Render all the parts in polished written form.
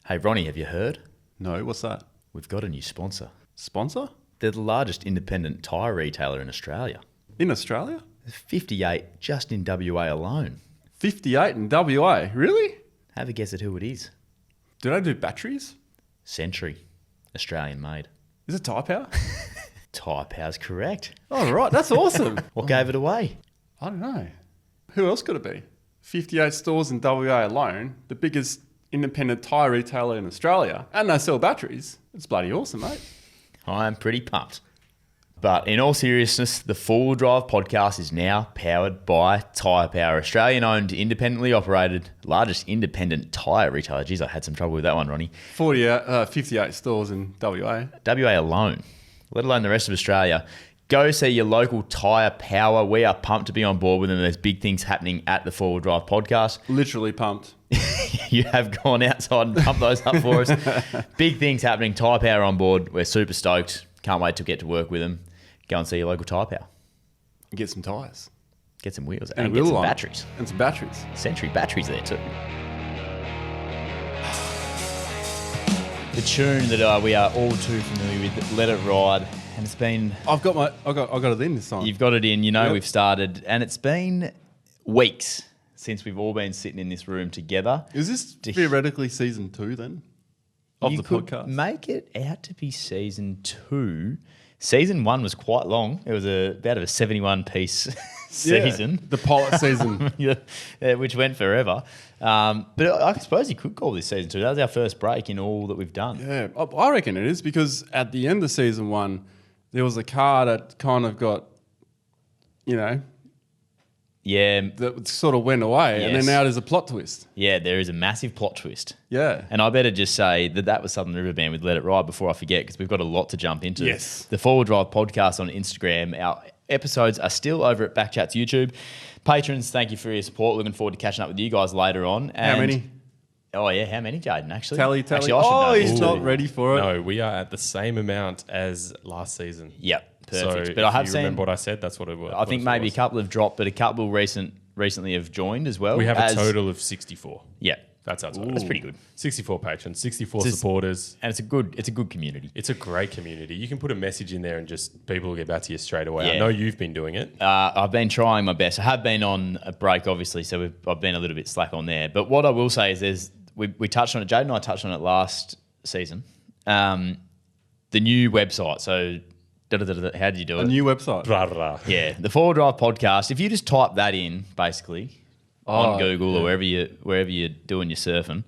Hey, Ronnie, have you heard? No, what's that? We've got a new sponsor. Sponsor? They're the largest independent tyre retailer in Australia. In Australia? There's 58 just in WA alone. 58 in WA? Really? Have a guess at who it is. Do they do batteries? Century. Australian made. Is it Tyrepower? Tyrepower's correct. Oh, right. That's awesome. What gave it away? I don't know. Who else could it be? 58 stores in WA alone, the biggest independent tyre retailer in Australia, and they sell batteries. It's bloody awesome, mate. I'm pretty pumped. But in all seriousness, the Four Wheel Drive podcast is now powered by Tyrepower, Australian-owned, independently operated, largest independent tyre retailer. Jeez, I had some trouble with that one, Ronnie. 58 stores in WA. WA alone, let alone the rest of Australia. Go see your local Tyrepower. We are pumped to be on board with them. There's big things happening at the Four Wheel Drive podcast. Literally pumped. You have gone outside and pumped those up for us. Big things happening. Tyrepower on board. We're super stoked. Can't wait to get to work with them. Go and see your local Tyrepower. Get some tyres. Get some wheels and get some line. batteries. And some batteries. Century batteries there too. The tune that we are all too familiar with, Let It Ride. And it's been... I got it in this time. You've got it in. You know Yep. We've started. And it's been weeks since we've all been sitting in this room together. Is this theoretically season 2 then? Of You the could podcast? make it out to be season 2. Season 1 was quite long. It was about a 71-piece season. The pilot season. Which went forever. But I suppose you could call this season 2. That was our first break in all that we've done. Yeah, I reckon it is because at the end of season 1, there was a car that kind of got, Yeah, that sort of went away. And Yes. then now there's a plot twist. yeah, there is a massive plot twist. Yeah. And I better just say that was Southern Riverband with Let It Ride before I forget, because we've got a lot to jump into. Yes. The Four Wheel Drive podcast on Instagram. Our episodes are still over at BackChat's YouTube. Patrons, thank you for your support. Looking forward to catching up with you guys later on. How many? Oh, yeah. How many, Jaden, actually? Tally. Actually, I should Oh, know. he's not ready for it. No, we are at the same amount as last season. Yep, perfect. So But I have you seen... remember what I said, that's what it was. I think maybe a couple have dropped, but a couple recently have joined as well. We have a total of 64. Yeah. That's our total. That's pretty good. 64 patrons, 64 supporters. And it's a good community. It's a great community. You can put a message in there and just people will get back to you straight away. Yeah. I know you've been doing it. I've been trying my best. I have been on a break, obviously, so I've been a little bit slack on there. But what I will say is we touched on it. Jade and I touched on it last season. The new website. So how did you do it? A new website. Blah, blah. Yeah, the Four Wheel Drive podcast. If you just type that in, basically, on Google or wherever you're doing your surfing,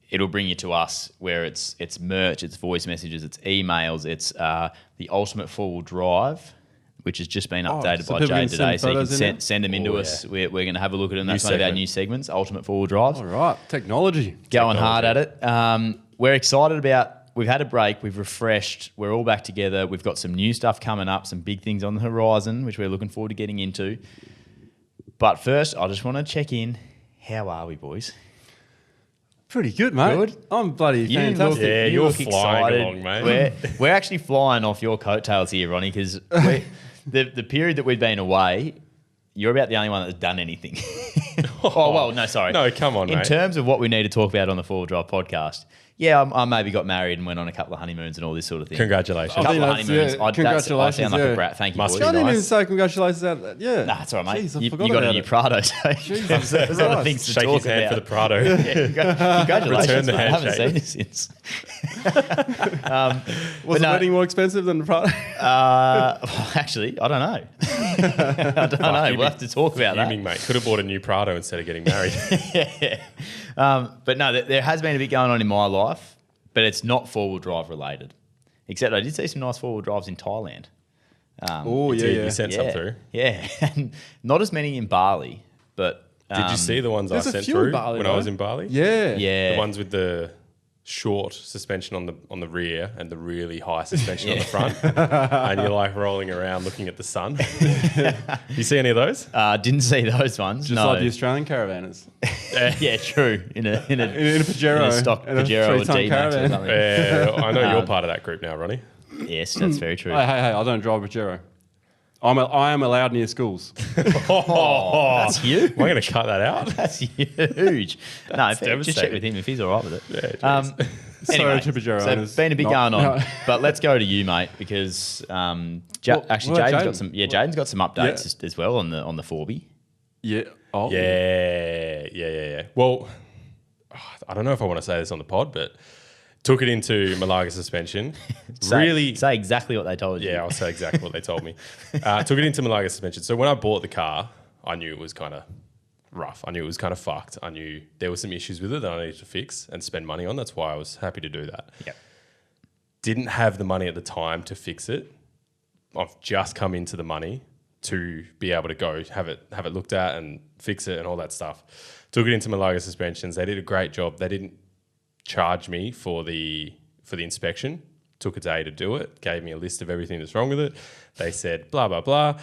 it'll bring you to us where it's merch, it's voice messages, it's emails, it's the Ultimate Four Wheel Drive, which has just been updated so by people Jade can today. send So you can photos in send them into Oh, us. We're going to have a look at them. New That's one of our segment. new segments, Ultimate Four Wheel Drives. All right. Technology. Going hard at it. We're excited about... We've had a break. We've refreshed. We're all back together. We've got some new stuff coming up, some big things on the horizon, which we're looking forward to getting into. But first, I just want to check in. How are we, boys? Pretty good, mate. Good? I'm bloody You fantastic. Yeah, you you're look flying excited. along, mate. We're actually flying off your coattails here, Ronnie, because the period that we've been away, you're about the only one that's done anything. Oh, well, no, sorry. No, come on, In mate. terms of what we need to talk about on the Four Wheel Drive podcast, yeah, I maybe got married and went on a couple of honeymoons and all this sort of thing. Congratulations. A couple of that's- honeymoons. yeah, I congratulations, sound like yeah. a brat. Thank you, Must boys. be I didn't nice. even say congratulations. Yeah. Nah, that's all right, mate. Jeez, I you forgot got a about new it. Prado, so Jesus there's other Christ. things to Shake talk his hand about. for the Prado. Congratulations, Return the mate. I haven't handshake. seen it since. Was the no. wedding more expensive than the Prado? Actually, I don't know. I don't know. you'd We'll be have to talk about that. Fuming, mate. Could have bought a new Prado instead of getting married. Yeah. But no, there has been a bit going on in my life, but it's not four-wheel drive related. Except I did see some nice four-wheel drives in Thailand. Oh, yeah, Did yeah. you sent some through? Yeah, and not as many in Bali, but Did you see the ones I there's a sent few in through Bali, when I right? was in Bali? Yeah. Yeah, The ones with the short suspension on the rear and the really high suspension on the front, and you're like rolling around looking at the sun. You see any of those? didn't see those ones. Just no. like the Australian caravanners. Yeah, true. In a In a Pajero. in a stock and a Pajero or 3-ton D-Max or caravan. something. Yeah, I know you're part of that group now, Ronnie. Yes, that's very true. Hey, I don't drive a Pajero. I am allowed near schools. That's huge. Am I going to cut that out? That's huge. No, just check devastating. with him if he's all right with it. Yeah, Sorry, Tipperary so owners. been a big Not- going on, no. but let's go to you, mate, because actually what about Jaden's got Jaden? some. Yeah, Jaden's got some updates as well on the 4B. Yeah. Oh. Yeah. Well, I don't know if I want to say this on the pod, but took it into Malaga suspension. Say exactly what they told you. Yeah, I'll say exactly what they told me. Took it into Malaga suspension. So when I bought the car, I knew it was kind of rough. I knew it was kind of fucked. I knew there were some issues with it that I needed to fix and spend money on. That's why I was happy to do that. Yep. Didn't have the money at the time to fix it. I've just come into the money to be able to go have it looked at and fix it and all that stuff. Took it into Malaga suspensions. They did a great job. They didn't charge me for the inspection. Took a day to do it. Gave me a list of everything that's wrong with it. They said blah blah blah.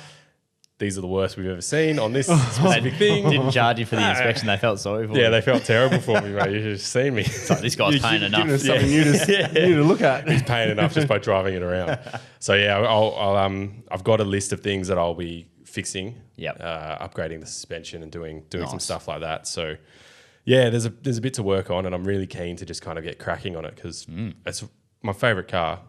These are the worst we've ever seen on this specific thing. Didn't charge you for the inspection. They felt sorry for you. Yeah, they felt terrible for me, mate. You should have seen me. It's like, this guy's paying enough. Giving us something new to look at. He's paying enough just by driving it around. So yeah, I've got a list of things that I'll be fixing. Yep. Upgrading the suspension and doing some Nice. stuff like that. So yeah, there's a bit to work on, and I'm really keen to just kind of get cracking on it because it's my favorite car.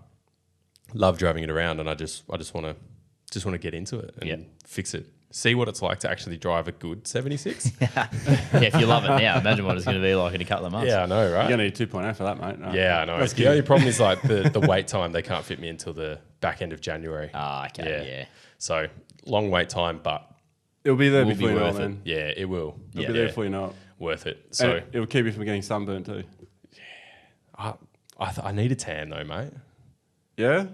Love driving it around, and I just want to get into it and fix it. See what it's like to actually drive a good 76. Yeah, if you love it now, imagine what it's going to be like in a couple of months. Yeah, I know, right? You're going to need 2.0 for that, mate. No. Yeah, I know. That's The only problem is like the wait time. They can't fit me until the back end of January. Ah, okay, yeah. So long wait time, but It'll be there Will before be you know it, worth it. man. yeah, it will. It'll Yeah. be there before you know it. Worth it. And So it'll keep you from getting sunburnt too. I need a tan though, mate. Yeah?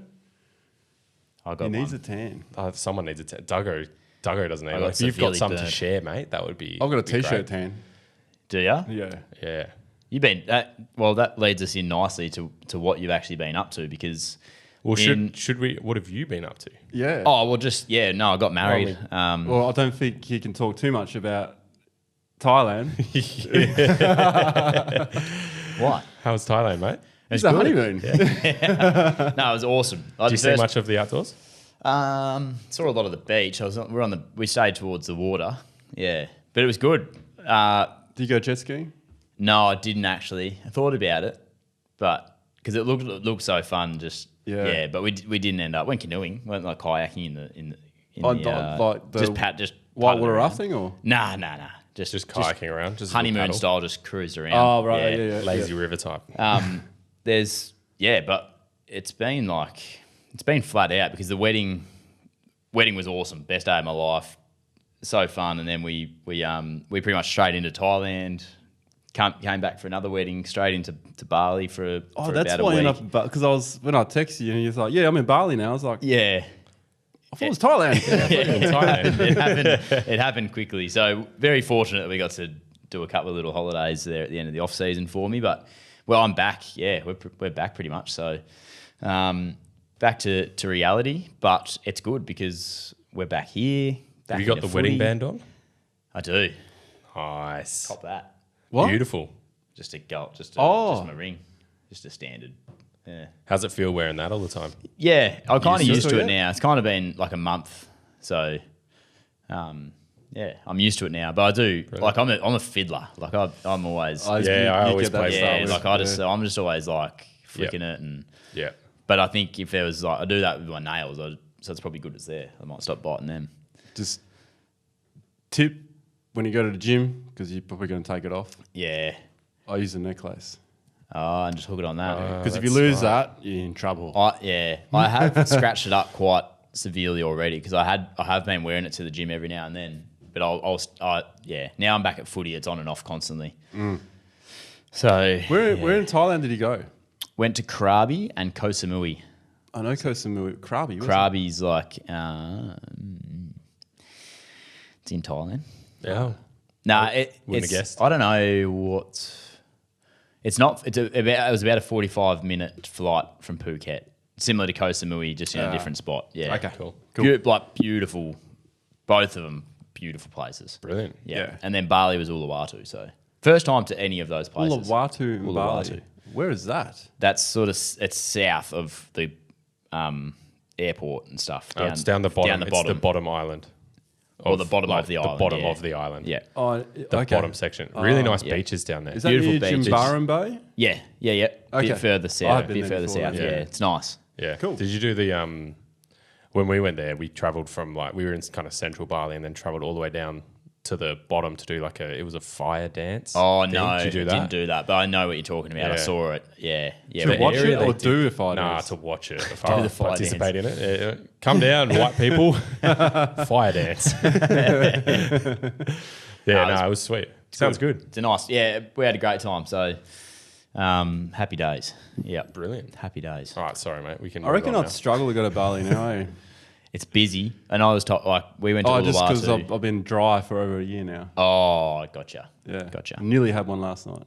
I got He needs one. a tan. Someone needs a tan. Duggo doesn't need I it. got If you've got severely something to burnt. share, mate, that would be. I've got a be t-shirt great. tan. Do you? Yeah. Yeah. You've been that leads us in nicely to what you've actually been up to because. Well, in- should we? What have you been up to? Yeah. Oh well, no, I got married. Well, I don't think he can talk too much about Thailand. What? How was Thailand, mate? It's a honeymoon. No, it was awesome. Did you see much of the outdoors? Saw a lot of the beach. We stayed towards the water. Yeah, but it was good. Do you go jet skiing? No, I didn't actually. I thought about it, but because it looked so fun. Just Yeah. but we didn't end up. Went canoeing. Went like kayaking in the Like the just whitewater putting around. rafting or? Nah. Just kayaking around, just a little Honeymoon paddle. style, just cruised around. Oh, right. Yeah. lazy river type. But it's been flat out because the wedding was awesome. Best day of my life. So fun. And then we pretty much straight into Thailand. Came back for another wedding, straight into Bali for That's about a why I week. ended up, because when I texted you and you was like, yeah, I'm in Bali now. I was like, Yeah. I thought it was Thailand. It happened quickly. So very fortunate that we got to do a couple of little holidays there at the end of the off season for me. But I'm back. Yeah, we're back pretty much. So back to reality. But it's good because we're back here. Have you got the wedding band on? I do. Nice. Cop that. What? Beautiful. Just just my ring. Just a standard. Yeah. How's it feel wearing that all the time? Yeah, I'm kind of used to it yeah? now. It's kind of been like a month, so I'm used to it now. But I do like I'm a fiddler. Like I'm always I always play yeah. start Like I'm just always like flicking it and. Yeah. But I think if there was like I do that with my nails, so it's probably good it's there. I might stop biting them. Just tip when you go to the gym, because you're probably going to take it off. Yeah. I use a necklace. Oh, and just hook it on that. Because if you lose that, you're in trouble. I have scratched it up quite severely already because I have been wearing it to the gym every now and then. But now I'm back at footy. It's on and off constantly. So Where in Thailand did you go? went to Krabi and Koh Samui. I know Koh Samui. Krabi. wasn't Krabi's like it's in Thailand. Yeah. No, wouldn't it's have guessed. I don't know what. It's not. It was about a 45-minute flight from Phuket, similar to Koh Samui, just in a different spot. Yeah. Okay. Cool. Beautiful. Both of them beautiful places. Brilliant. Yeah. And then Bali was Uluwatu. So first time to any of those it? places. Uluwatu in Bali. Uluwatu. Where is that? That's it's south of the airport and stuff. It's down the bottom. Down the It's bottom. the bottom island. Or the bottom of the island. The bottom yeah. of the island. Yeah. Oh, The bottom section. Really nice beaches down there. Is that Beautiful near beaches. Jimbaran Bay? Yeah. Okay. Bit further I've south. been Bit there further before, south. yeah. Yeah. It's nice. Yeah. Cool. Did you do the when we went there, we travelled from we were in kind of central Bali and then travelled all the way down to the bottom to do it was a fire dance. Oh, thing. no. Did you do that? Didn't do that, but I know what you're talking about. I Yeah. saw it. Yeah. Yeah. To but watch area it they or did- do if I Nah, dance? to watch it. If Do I the fire participate in it. Yeah. Come down, white people. Fire dance. It was sweet. Sounds good. It's a nice. Yeah. We had a great time. So happy days. Yeah. Brilliant. Happy days. All right, sorry, mate. We can. I reckon move on I'd struggle to go to Bali now. Eh? It's busy. And I was we went to Oh, just Uluwatu. because I've been dry for over a year now. Oh, gotcha. Yeah, Gotcha. Nearly had one last night.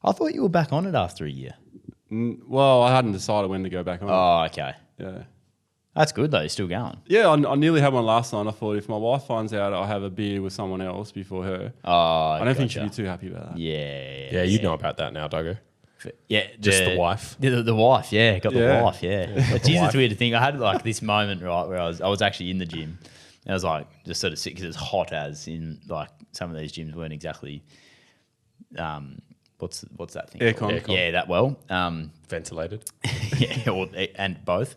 I thought you were back on it after a year. Well, I hadn't decided when to go back on. Oh, okay. Yeah. That's good though. You're still going. Yeah, I nearly had one last night. I thought if my wife finds out I have a beer with someone else before her, Oh, I don't think she'd be too happy about that. Yeah. Yeah, you'd know about that now, Doggo. Yeah, Just the wife. The wife, yeah, got the Yeah. wife, yeah. It's just weird to think. I had this moment right where I was actually in the gym. And I was just sort of sick because it's hot as in some of these gyms weren't exactly. What's that thing? Aircon. called? Aircon. Yeah, that well. Ventilated. Yeah, and both.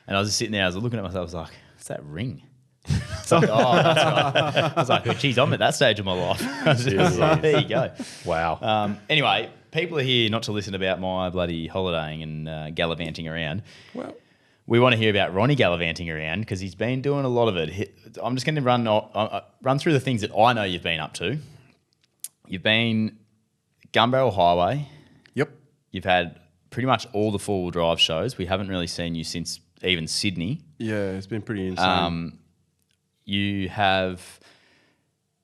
And I was just sitting there. I was looking at myself. I was like, "What's that ring?" It's like, oh, that's right. I was like, oh, geez, I'm at that stage of my life. I was just like, there you go. Wow. Anyway, people are here not to listen about my bloody holidaying and gallivanting around. Well, We want to hear about Ronnie gallivanting around because he's been doing a lot of it. I'm just going to run through the things that I know you've been up to. You've been Gun Barrel Highway. yep. You've had pretty much all the four-wheel drive shows. We haven't really seen you since even Sydney. Yeah, it's been pretty insane.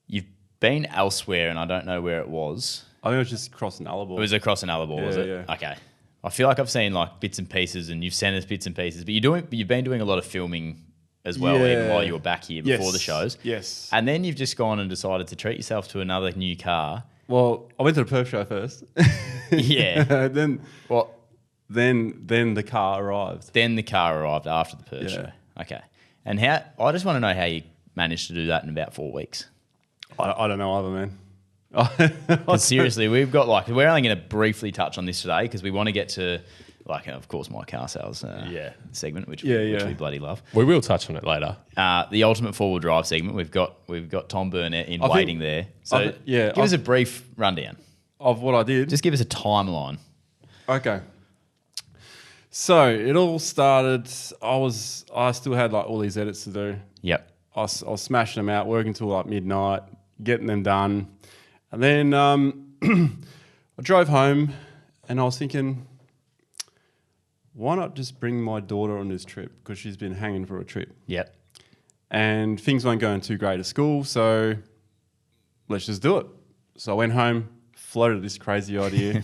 You've been elsewhere, and I don't know where it was. I think it was just crossing Nullarbor. It was across an Nullarbor, was it? Yeah. Okay. I feel like I've seen bits and pieces, and you've sent us bits and pieces. But you've been doing a lot of filming as well, even while you were back here before the shows. Yes. And then you've just gone and decided to treat yourself to another new car. Well, I went to the Perth show first. Yeah. then the car arrived. Then the car arrived after the Perth show. Okay. And I just want to know how you managed to do that in about 4 weeks. I don't know either, man. 'Cause seriously, we're only going to briefly touch on this today because we want to get to, of course, my car sales segment, which we bloody love. We will touch on it later. The ultimate four-wheel drive segment. We've got Tom Burnett waiting there. So give us a brief rundown. Of what I did. Just give us a timeline. Okay. So it all started. I still had all these edits to do. Yep. I was smashing them out, working till midnight, getting them done, and then I drove home, and I was thinking, why not just bring my daughter on this trip because she's been hanging for a trip, Yep. and things weren't going too great at school, so let's just do it. So I went home, floated this crazy idea.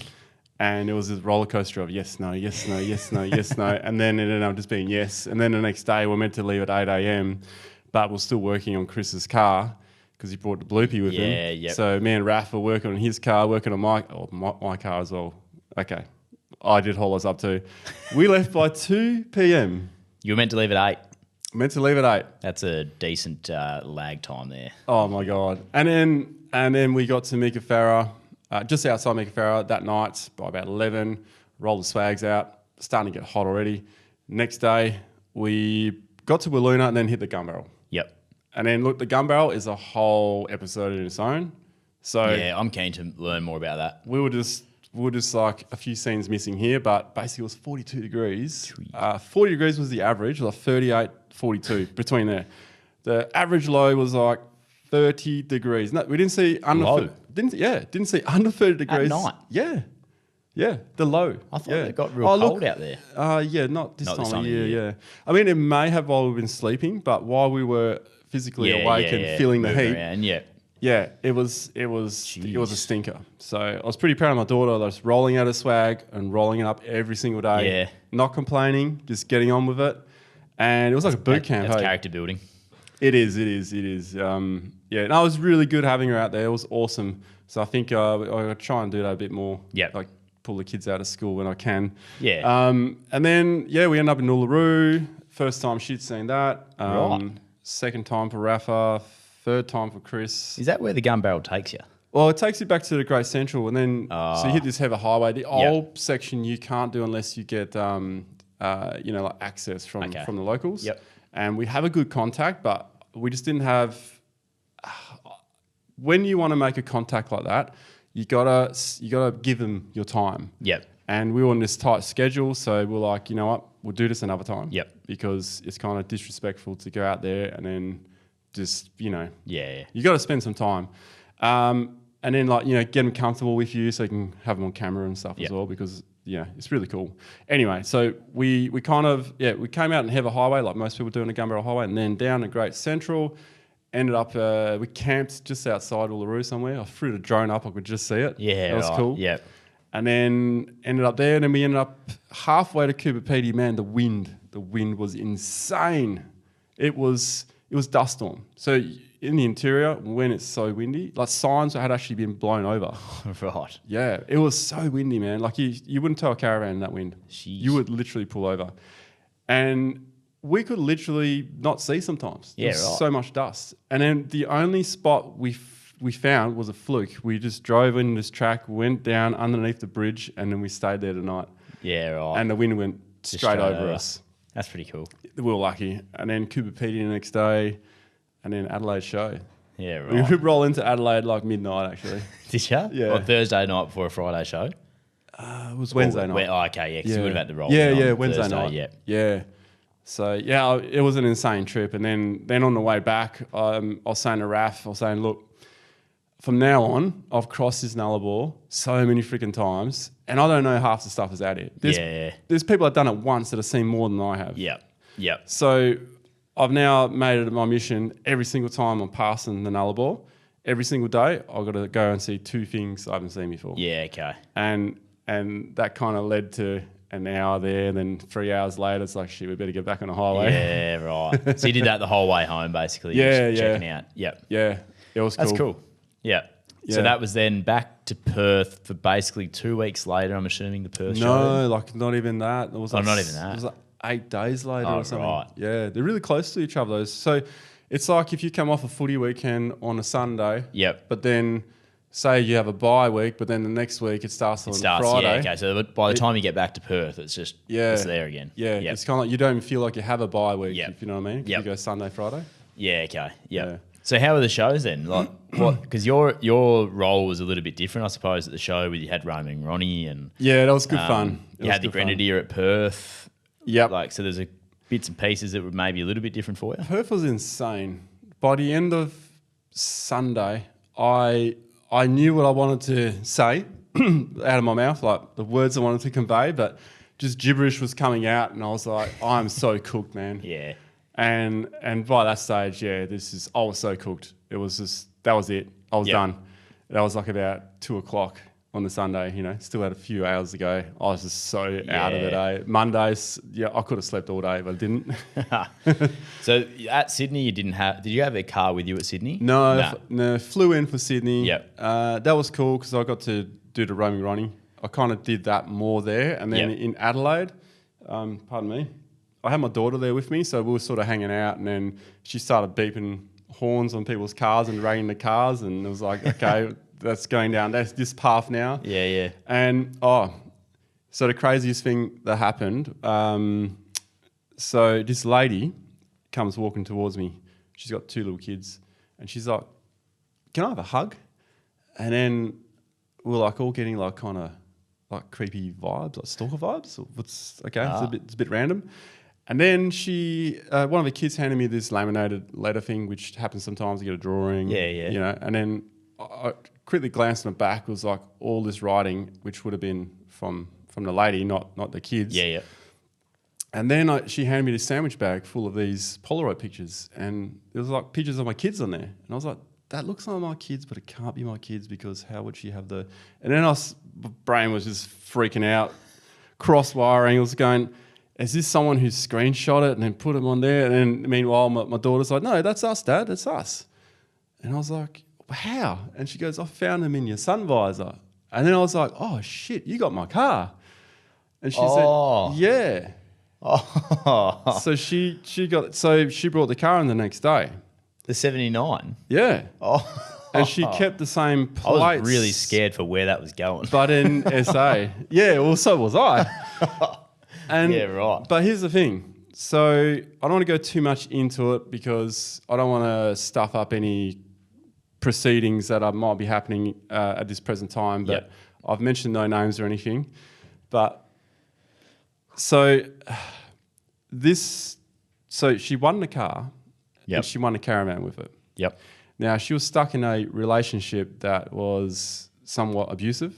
And it was this roller coaster of yes, no, yes, no, yes, no, yes, no. And then it ended up just being yes. And then the next day we're meant to leave at 8 a.m. But we're still working on Chris's car because he brought the Bloopy with him. Yeah, yep. So me and Raph were working on his car, working on my car as well. Okay. I did haul us up too. We left by 2 p.m. You were meant to leave at 8. Meant to leave at 8. That's a decent lag time there. Oh my God. And then we got to Mika Farah. Just outside Mika Farah that night by about 11, rolled the swags out, starting to get hot already. Next day, we got to Wiluna and then hit the gun barrel. Yep. And then look, the gun barrel is a whole episode in its own. So Yeah, I'm keen to learn more about that. we were just a few scenes missing here, but basically it was 42 degrees. 40 degrees was the average, 38, 42 between there. The average low was 30 degrees. No, we didn't see under. Low? Didn't see under 30 degrees. night? Yeah, the low. I thought yeah. it got real cold out there. Yeah, not this time of year. Yeah, I mean it may have while we've been sleeping, but while we were physically awake and feeling the moving heat, around, yeah. yeah, it was a stinker. So I was pretty proud of my daughter. I was rolling out a swag and rolling it up every single day. Yeah. Not complaining, just getting on with it. And it was like a boot camp. That's hey. character building. It is. Yeah, and I was really good having her out there. It was awesome. So I think I'll try and do that a bit more. Yep. Like pull the kids out of school when I can. Yeah. And then, we ended up in Uluru. First time she'd seen that. Right. Second time for Rafa. Third time for Chris. Is that where the gun barrel takes you? Well, it takes you back to the Great Central, and then so you hit this heavy highway. The old section you can't do unless you get like access from the locals. Yep. And we have a good contact, but we just didn't have. When you want to make a contact like that, you gotta give them your time. Yep. And we were on this tight schedule, so we're like, you know what, we'll do this another time. Yep. Because it's kind of disrespectful to go out there and then just, you got to spend some time. And then get them comfortable with you so you can have them on camera and stuff as well, because it's really cool. Anyway, so we came out in Heather Highway like most people do on the Gunbarrel Highway, and then down the Great Central. Ended up, we camped just outside Uluru somewhere. I threw the drone up, I could just see it. Yeah, that was cool. Yeah. And then ended up there, and then we ended up halfway to Cooper Pedy. Man, the wind was insane. It was dust storm. So in the interior, when it's so windy, like signs had actually been blown over. Right. Yeah, it was so windy, man. Like you wouldn't tow a caravan in that wind. Jeez. You would literally pull over. And we could literally not see sometimes. Yeah, There's so much dust. And then the only spot we found was a fluke. We just drove in this track, went down underneath the bridge, and then we stayed there tonight. Yeah, right. And the wind went straight over us. That's pretty cool. We were lucky. And then Cooper Pedy the next day, and then Adelaide show. Yeah, right. We would roll into Adelaide like midnight, actually. Did you? Yeah. Or Thursday night before a Friday show? It was Wednesday night. Okay, yeah, because you would have had to roll. Yeah, Wednesday Thursday, night. Yeah. So, it was an insane trip. And then on the way back, I was saying to Raf, look, from now on, I've crossed this Nullarbor so many freaking times, and I don't know half the stuff that's out here. There's people that have done it once that have seen more than I have. Yeah. So I've now made it my mission every single time I'm passing the Nullarbor, every single day, I've got to go and see 2 things I haven't seen before. Yeah, okay. And that kind of led to an hour there, and then 3 hours later, it's like, shit, we better get back on the highway. Yeah, right. So you did that the whole way home, basically. Yeah. Checking out. Yep. Yeah, it was cool. That's cool. Yeah. So that was then back to Perth for basically 2 weeks later, I'm assuming, the Perth show. No, like not even that. It was not even that. It was like 8 days later or something. Right. Yeah, they're really close to each other, those. So it's like if you come off a footy weekend on a Sunday. Yep. But then say you have a bye week, but then the next week it starts on Friday. Yeah, okay. So by the time you get back to Perth, it's just it's there again. Yeah, yep. It's kind of like you don't even feel like you have a bye week, Yep. if you know what I mean. Yep. You go Sunday, Friday. Yeah, okay. Yep. Yeah. So how were the shows then? Like, what? Because your role was a little bit different, I suppose, at the show. Where you had Roman and Ronnie, and yeah, that was good fun. You had the Grenadier at Perth. Yep. Like, so there's bits and pieces that were maybe a little bit different for you. Perth was insane. By the end of Sunday, I knew what I wanted to say out of my mouth, like the words I wanted to convey, but just gibberish was coming out, and I was like, I'm so cooked, man. Yeah. And by that stage, I was so cooked. It was just, that was it. I was done. That was like about 2:00 on the Sunday, still had a few hours to go. I was just so out of the day. Mondays, I could have slept all day, but I didn't. So at Sydney, did you have a car with you at Sydney? No, flew in for Sydney. Yep. That was cool because I got to do the roaming Ronnie. I kind of did that more there. And then in Adelaide, pardon me, I had my daughter there with me, so we were sort of hanging out, and then she started beeping horns on people's cars and ringing the cars, and it was like, okay, that's going down this path now. Yeah. And so the craziest thing that happened, so this lady comes walking towards me. She's got 2 little kids, and she's like, "Can I have a hug?" And then we're like all getting like kind of like creepy vibes, like stalker vibes. It's a bit random. And then she, one of the kids handed me this laminated letter thing, which happens sometimes. You get a drawing. Yeah. And then I quickly glanced in the back. It was like all this writing, which would have been from the lady, not the kids. Yeah. And then she handed me this sandwich bag full of these Polaroid pictures, and there was like pictures of my kids on there. And I was like, that looks like my kids, but it can't be my kids because how would she have the... And then my brain was just freaking out, cross-wiring. It was going, is this someone who screenshot it and then put them on there? And then meanwhile, my daughter's like, no, that's us, Dad, that's us. And I was like, how? And she goes, I found them in your sun visor. And then I was like, oh, shit, you got my car. And she said, yeah. Oh, So she brought the car in the next day. the 79. Yeah. Oh, And she kept the same I was plates. really scared for where that was going. But in SA. Yeah, well, so was I. And, Yeah, right. But here's the thing. So I don't want to go too much into it because I don't want to stuff up any proceedings that might be happening at this present time. But Yep. I've mentioned no names or anything. But so she won the car. Yep. And she won a caravan with it. Yep. Now, she was stuck in a relationship that was somewhat abusive,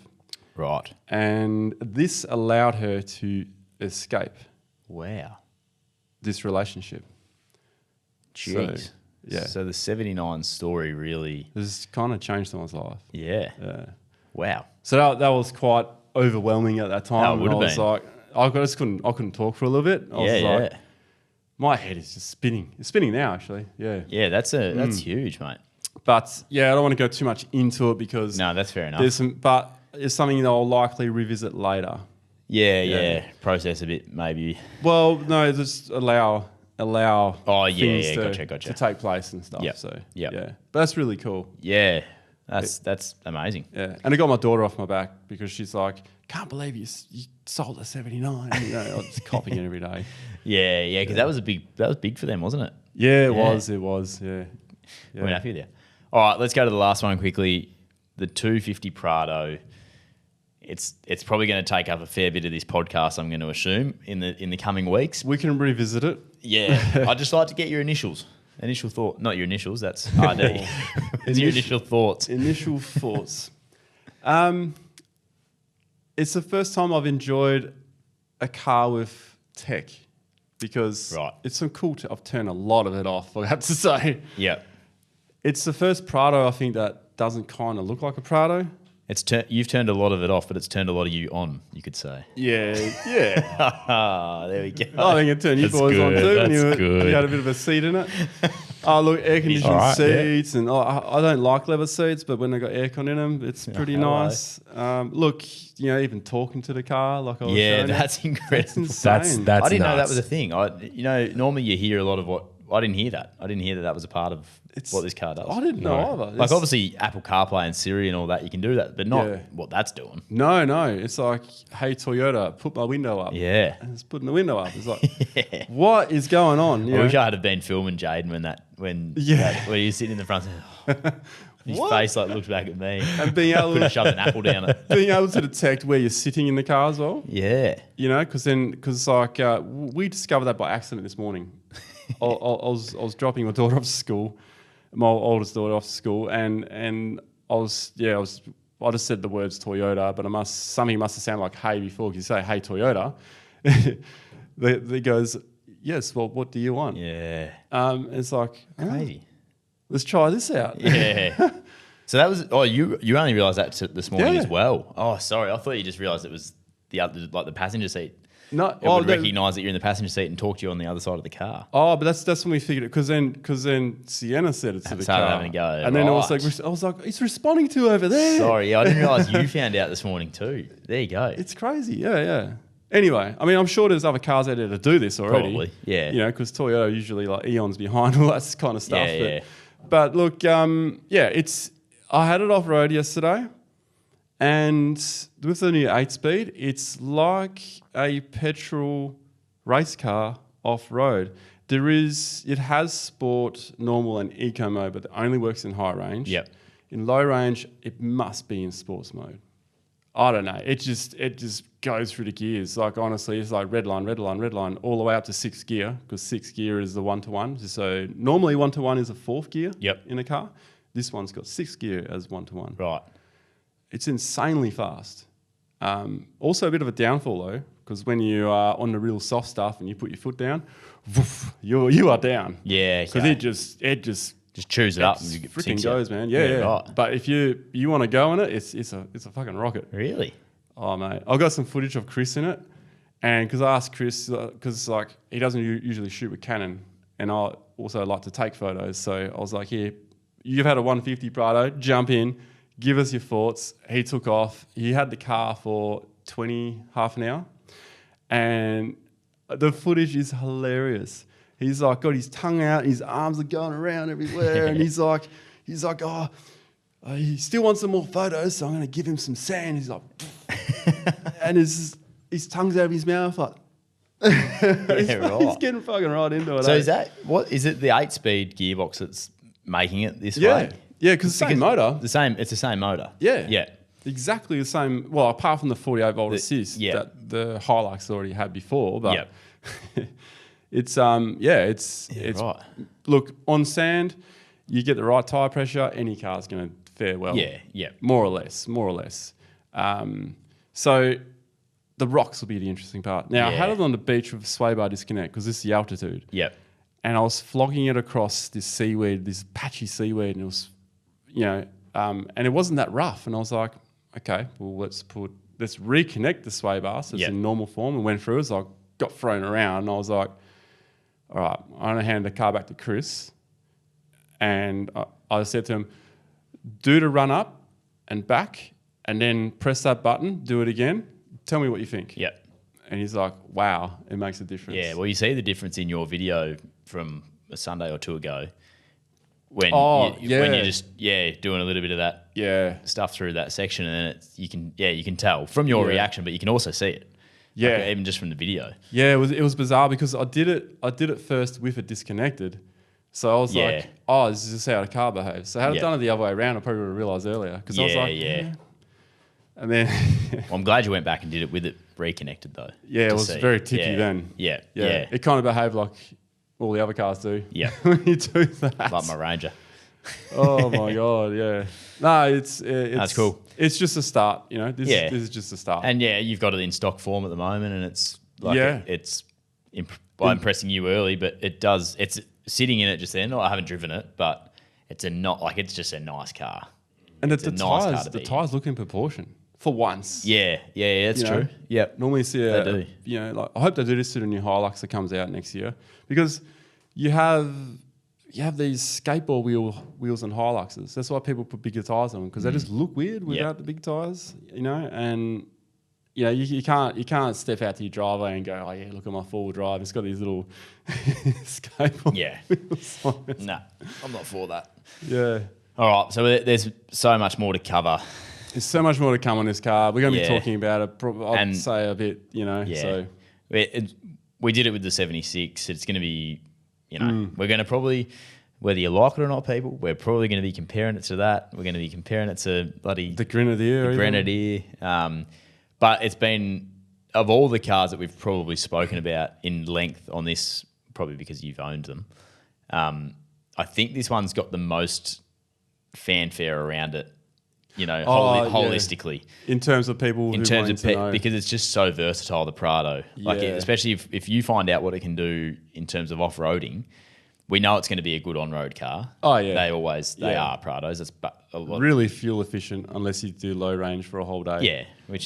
Right. and this allowed her to escape Wow. this relationship. Jeez. So, yeah. So the 79 story really, This kind of changed someone's life. yeah. Yeah. Wow. So that was quite overwhelming at that time. That and would I have was been. like, I couldn't talk for a little bit. I was Yeah, like, yeah. my head is just spinning. It's spinning now, actually. Yeah. Yeah, that's huge, mate. But yeah, I don't want to go too much into it because No, that's fair enough. there's something that I'll likely revisit later. Yeah. Process a bit, maybe. Well, no, just allow Oh, yeah, things yeah, to gotcha. take place and stuff. Yep. So Yep. yeah, but that's really cool. Yeah. That's amazing. Yeah, and it got my daughter off my back because she's like, "Can't believe you sold a 79." You know, I was copying it every day. Yeah, because that was big for them, wasn't it? Yeah, it Yeah. was. Yeah. We're happy with you. All right, let's go to the last one quickly. The 250 Prado. It's probably going to take up a fair bit of this podcast, I'm going to assume, in the coming weeks. We can revisit it. Yeah, I'd just like to get your initial thought. Not your initials, that's RD. Your initial thoughts. Initial thoughts. It's the first time I've enjoyed a car with tech because Right. it's some cool. I've turned a lot of it off, I have to say. Yeah. It's the first Prado I think that doesn't kind of look like a Prado. You've turned a lot of it off, but it's turned a lot of you on, you could say. Yeah. There we go. I think it turned you That's boys on good, too when that's you good. had a bit of a seat in it. Oh, look, air conditioned All right, seats, and I don't like leather seats, but when they got aircon in them, it's pretty hello. nice. Look, even talking to the car, like I was Yeah, showing you, that's incredible. insane. That's I didn't know that nuts. was a thing. Normally you hear a lot of what. I didn't hear that. I didn't hear that was a part of what this car does. I didn't know either. Like It's- obviously Apple CarPlay and Siri and all that, you can do that, but not Yeah. what that's doing. No, it's like, hey Toyota, put my window up. Yeah. And it's putting the window up. It's like, what is going on? You I know? wish I had been filming Jaden when you're sitting in the front. His What? face like looks back at me. And being able Could have shoved an apple down it. being able to detect where you're sitting in the car as well. Yeah. Because we discovered that by accident this morning. I was dropping my daughter off to school, my oldest daughter off to school, and I just said the words Toyota, but something must have sounded like hey before, because you say hey Toyota. They goes, yes, well, what do you want? Yeah. It's like, Crazy. let's try this out. Yeah. So that was. Oh, you only realised that this morning Yeah. as well. Oh, sorry. I thought you just realised it was the other, like the passenger seat. No, It would recognise that you're in the passenger seat and talk to you on the other side of the car. Oh, but that's when we figured it, because then Sienna said it to the Started car, having a go, and then I was right. like, it's responding to over there. Sorry, I didn't realise you found out this morning too. There you go. It's crazy, yeah. Anyway, I mean, I'm sure there's other cars out there that do this already. Probably, yeah. Because Toyota usually like eons behind all that kind of stuff. Yeah. But look, I had it off road yesterday, and with the new 8-speed, it's like a petrol race car off road. It has sport, normal, and eco mode, but it only works in high range. Yep. In low range, it must be in sports mode. I don't know. It just goes through the gears. Like honestly, it's like red line, all the way up to 6th gear, because 6th gear is the 1-to-1. So normally 1-to-1 is a 4th gear Yep. in a car. This one's got 6th gear as 1-to-1. Right. It's insanely fast. Also a bit of a downfall though, because when you are on the real soft stuff and you put your foot down, woof, you are down. Yeah. Because Okay. it just Just chews it up and you freaking sinks goes, you. man. Yeah. Right. But if you want to go in it, it's a fucking rocket. Really? Oh mate, I got some footage of Chris in it, and because I asked Chris, because like he doesn't usually shoot with Canon, and I also like to take photos, so I was like, here, you've had a 150 Prado, jump in, give us your thoughts. He took off. He had the car for half an hour, and the footage is hilarious. He's like got his tongue out, his arms are going around everywhere, and he's like, oh, he still wants some more photos, so I'm going to give him some sand. He's like, and his tongue's out of his mouth, like, he's getting fucking right into it. So is that what is it? The 8-speed gearbox that's making it this Yeah, way? yeah, because the same motor. It's the same motor. Yeah, yeah. Exactly the same. Well, apart from the 48 volt assist that the Hilux already had before, but it's right. Look, on sand, you get the right tire pressure, any car's going to fare well. Yeah. More or less. So the rocks will be the interesting part. Now, I had it on the beach with sway bar disconnect because this is the altitude. Yep. And I was flogging it across this seaweed, this patchy seaweed, and it was, and it wasn't that rough. And I was like, okay, well, let's reconnect the sway bar so it's in normal form, and went through it. So I got thrown around, and I was like, all right, I'm going to hand the car back to Chris. And I said to him, do the run up and back, and then press that button, do it again. Tell me what you think. Yep. And he's like, wow, it makes a difference. Yeah, well, you see the difference in your video from a Sunday or two ago when you're just doing a little bit of that stuff through that section, and then you can tell from your reaction, but you can also see it. Yeah, like, even just from the video. Yeah, it was bizarre because I did it first with it disconnected. So I was like, oh, this is just how a car behaves. So had I done it the other way around, I probably would have realised earlier. Because I was like, And then well, I'm glad you went back and did it with it reconnected though. Yeah, it was very ticky then. Yeah. It kind of behaved like all the other cars do. Yeah. When you do that. Like my Ranger. Oh my God, yeah. No, it's that's cool. It's just a start, This is just a start. And you've got it in stock form at the moment, and it's like it's by impressing you early, but it's sitting in it just then. I haven't driven it, but it's just a nice car. And the tires look in proportion for once. Yeah, that's true. Yep. Normally see they do. I hope they do this to the new Hilux that comes out next year, because you have these skateboard wheels on Hiluxes. That's why people put bigger tires on them, because they just look weird without the big tires, and you can't step out to your driveway and go, oh yeah, look at my four-wheel drive. It's got these little skateboard wheels on it. No, I'm not for that. Yeah. All right, so there's so much more to cover. There's so much more to come on this car. We're going to be talking about it, I'd say a bit, So we did it with the 76. It's going to be, we're going to probably, whether you like it or not, people, we're probably going to be comparing it to that. We're going to be comparing it to the Grenadier. But it's been, of all the cars that we've probably spoken about in length on this, probably because you've owned them, I think this one's got the most fanfare around it, holistically. In terms of people because it's just so versatile, the Prado. Especially if you find out what it can do in terms of off-roading, we know it's going to be a good on-road car. Oh, yeah. They are Prados. It's really fuel efficient unless you do low range for a whole day. Yeah,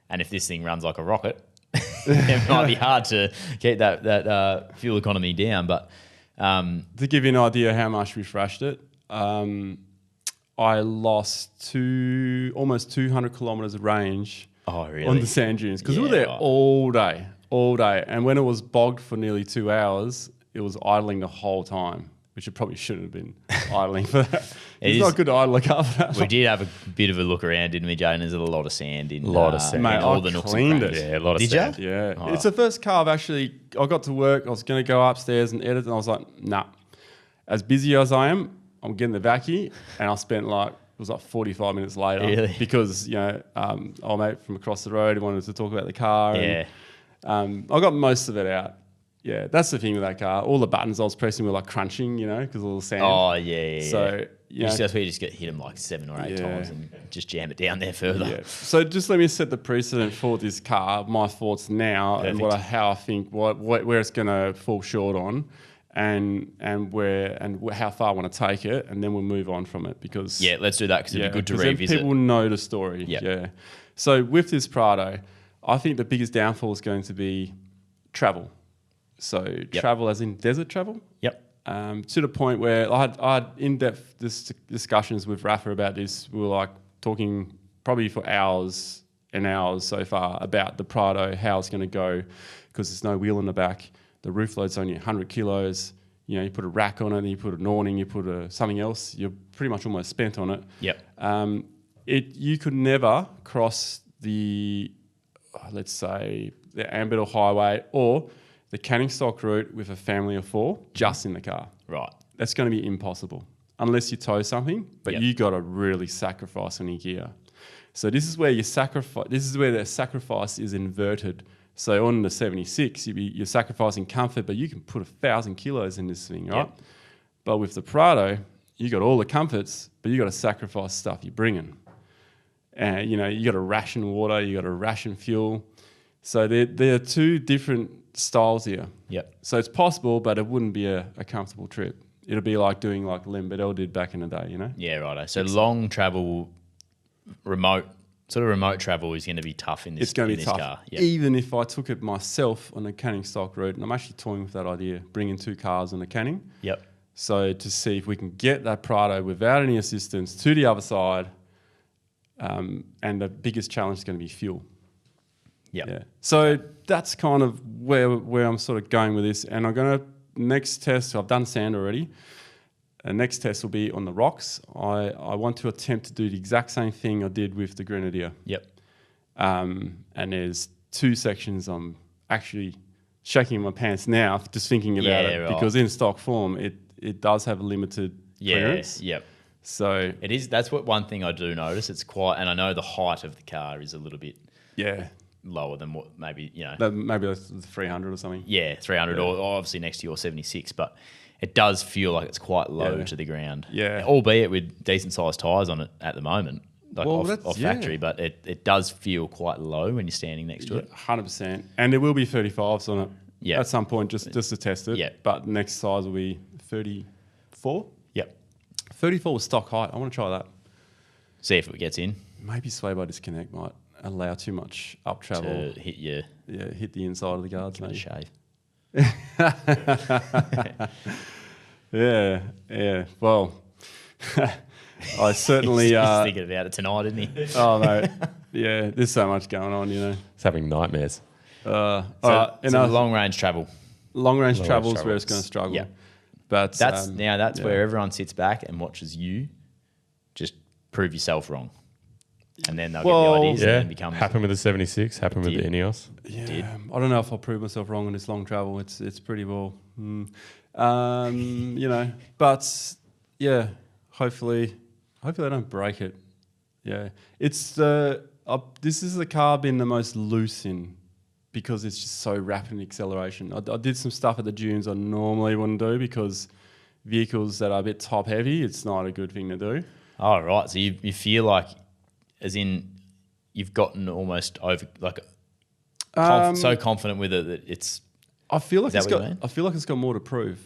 and if this thing runs like a rocket, it might be hard to keep that fuel economy down. But to give you an idea how much we thrashed it, I lost almost 200 kilometres of range on the sand dunes, because we were there all day. And when it was bogged for nearly 2 hours, it was idling the whole time, which it probably shouldn't have been idling for that. It's not good to idle a car for that. We did have a bit of a look around, didn't we, Jane? There's a lot of sand in Mate, all I the nooks cleaned and it. crannies. Yeah, a lot of sand. Yeah. Oh. It's the first car I got to work. I was going to go upstairs and edit, and I was like, nah. As busy as I am, I'm getting the vacuum, and I spent it was 45 minutes later. Really? Because, our mate from across the road, he wanted to talk about the car. Yeah. And, I got most of it out. Yeah, that's the thing with that car. All the buttons I was pressing were crunching, because all the sand. Oh, yeah. So, that's where you just hit them 7 or 8 times and just jam it down there further. Yeah. So just let me set the precedent for this car, my thoughts now. Perfect. And how I think, where it's going to fall short on, and how far I want to take it, and then we'll move on from it, because let's do that, because it'd be good to revisit. People know the story. Yep. Yeah. So with this Prado, I think the biggest downfall is going to be travel. So travel as in desert travel. Yep. To the point where I had in-depth discussions with Rafa about this. We were talking probably for hours and hours so far about the Prado, how it's going to go, because there's no wheel in the back. The roof load's only 100 kilos. You know, you put a rack on it, then you put an awning, you put something else. You're pretty much almost spent on it. Yep. You could never cross the, let's say, the Amberville Highway or the Canning Stock route with a family of 4 just in the car. Right. That's going to be impossible unless you tow something, but Yep. you got to really sacrifice on your gear. So this is where you sacrifice. This is where the sacrifice is inverted. So on the 76, you're sacrificing comfort, but you can put 1,000 kilos in this thing, right? Yep. But with the Prado, you got all the comforts, but you got to sacrifice stuff you're bringing. And you know, you got to ration water, you got to ration fuel. So there are 2 different styles here. Yep. So it's possible, but it wouldn't be a comfortable trip. It'll be like doing like Len Bedell did back in the day, you know? Yeah, righto. So long travel, remote travel is going to be tough in this. It's going to be tough. Car. Yep. Even if I took it myself on the Canning Stock route, and I'm actually toying with that idea, bringing 2 cars on the Canning. Yep. So to see if we can get that Prado without any assistance to the other side, and the biggest challenge is going to be fuel. Yep. Yeah. So that's kind of where I'm sort of going with this, and I'm going to next test. So I've done sand already. Next test will be on the rocks. I want to attempt to do the exact same thing I did with the Grenadier. Yep. And there's 2 sections I'm actually shaking my pants now just thinking about it, right. because in stock form it does have a limited clearance. Yep. So It is. That's what one thing I do notice. It's quite, and I know the height of the car is a little bit yeah, lower than what maybe maybe that's 300 or something. Yeah, 300 or obviously next to your 76, but it does feel like it's quite low to the ground. Yeah. Albeit with decent sized tyres on it at the moment, like Well, off yeah. factory, but it does feel quite low when you're standing next to it. 100%. And there will be 35s on it Yeah. at some point just to test it. Yeah. But next size will be 34. Yep. 34 was stock height. I want to try that. See if it gets in Maybe sway by disconnect might allow too much up travel. to hit your Hit the inside of the guards, maybe. shave. Yeah. Well, I certainly. He's thinking about it tonight, isn't he? Oh mate, yeah. There's so much going on, you know. It's having nightmares. So so long range travel. long range Long travel range is where it's travel. going to struggle. Yeah. But That's yeah. where everyone sits back and watches you just prove yourself wrong, and then they'll Well, get the ideas. Yeah, And then it becomes happened with the 76, happened with the Did. Ineos. Yeah, did. I don't know if I'll prove myself wrong on this long travel. It's pretty well, you know. But yeah, hopefully I don't break it. Yeah, it's this is the car I've been the most loose in because it's just so rapid in acceleration. I did some stuff at the dunes I normally wouldn't do because vehicles that are a bit top heavy, it's not a good thing to do. Oh, right. So you feel like, as in, you've gotten almost over, like, so confident with it that it's. I feel like Is that what you mean? I feel like it's got more to prove.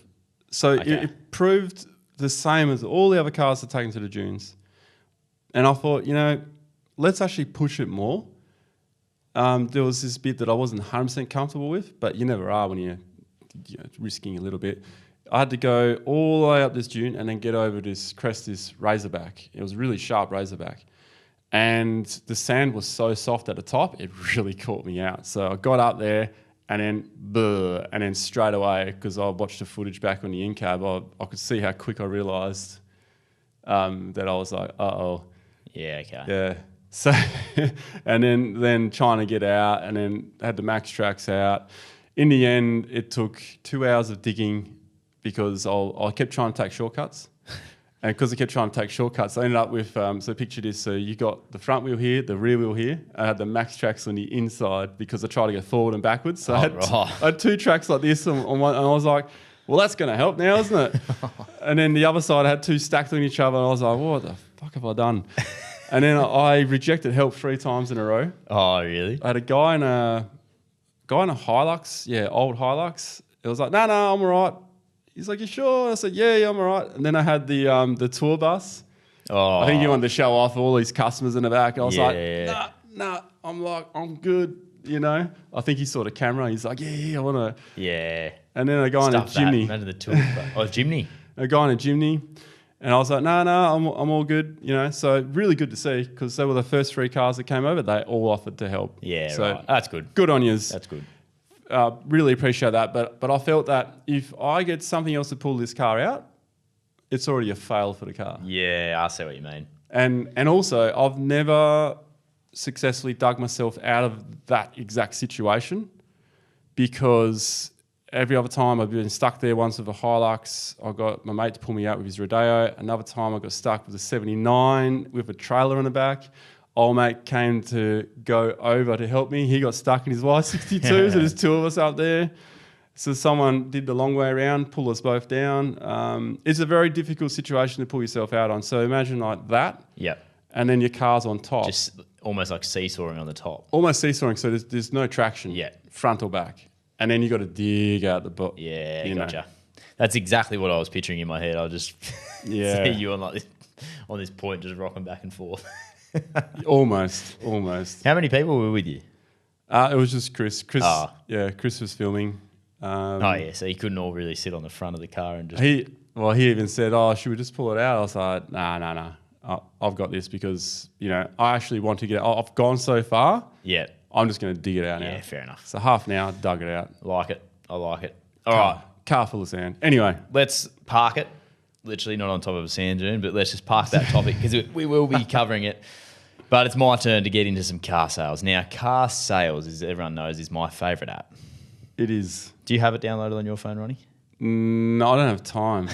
So Okay. it proved the same as all the other cars that taken to the dunes, and I thought, you know, let's actually push it more. There was this bit that I wasn't 100% comfortable with, but you never are when you're risking a little bit. I had to go all the way up this dune and then get over this crest, this razorback. It was a really sharp razorback. And the sand was so soft at the top, it really caught me out. So I got up there and then straight away, because I watched the footage back on the in-cab, I could see how quick I realised that I was like, uh-oh. Yeah, okay. Yeah. So, and then trying to get out and then had the max tracks out. In the end, it took 2 hours of digging because I kept trying to take shortcuts. And because I kept trying to take shortcuts, I ended up with, so picture this, so you got the front wheel here, the rear wheel here. I had the max tracks on the inside because I tried to go forward and backwards. So I had 2 tracks like this on one, and I was like, well, that's going to help now, isn't it? And then the other side, I had 2 stacked on each other, and I was like, what the fuck have I done? And then I rejected help 3 times in a row. Oh, really? I had a guy in a Hilux, old Hilux. It was like, no, I'm all right. He's like, you sure? I said, yeah, I'm all right. And then I had the tour bus. Oh, I think he wanted to show off all these customers in the back. I was Yeah. like, I'm good, you know. I think he saw the camera. He's like, yeah, I want to. yeah. And then a guy in a Stuff that. Jimny. Imagine the tour. Oh, Jimny. A guy in a Jimny. And I was like, no, I'm all good, you know. So really good to see because they were the first 3 cars that came over. They all offered to help. Yeah, so right. That's good. Good on yous. That's good. Really appreciate that. But I felt that if I get something else to pull this car out, it's already a fail for the car. Yeah, I see what you mean. And also, I've never successfully dug myself out of that exact situation because every other time I've been stuck there. Once with a Hilux, I got my mate to pull me out with his Rodeo. Another time I got stuck with a 79 with a trailer on the back. Old mate came to go over to help me. He got stuck in his Y62, so there's 2 of us up there. So someone did the long way around, pull us both down. It's a very difficult situation to pull yourself out on. So imagine like that. Yep. And then your car's on top. Just almost like seesawing on the top. Almost seesawing, so there's no traction. Yeah. Front or back. And then you got to dig out the butt. Yeah, gotcha. That's exactly what I was picturing in my head. I'll just see you on this point, just rocking back and forth. Almost. How many people were with you? It was just Chris. Chris was filming. So you couldn't all really sit on the front of the car and just... He even said, should we just pull it out? I was like, nah. I've got this because, you know, I actually want to get... I've gone so far. Yeah. I'm just going to dig it out now. Yeah, fair enough. So half an hour, dug it out. I like it. All right. Car full of sand. Anyway. Let's park it. Literally not on top of a sand dune, but let's just park that topic because we will be covering it. But it's my turn to get into some car sales. Now, car sales, as everyone knows, is my favourite app. It is. Do you have it downloaded on your phone, Ronnie? No, I don't have time.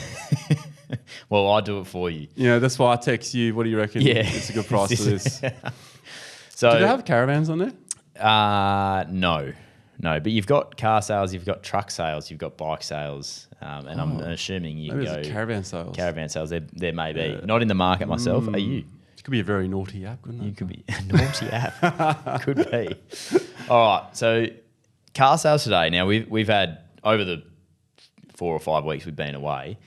Well, I do it for you. You know, that's why I text you. What do you reckon? Yeah. It's a good price for this. So, do they have caravans on there? No. But you've got car sales, you've got truck sales, you've got bike sales, and I'm assuming you maybe go there's caravan sales. Caravan sales, there may be. Not in the market myself. Are you? It could be a very naughty app, couldn't it? You could be a naughty app. Could be. All right. So car sales today. Now we've had over the 4 or 5 weeks we've been away,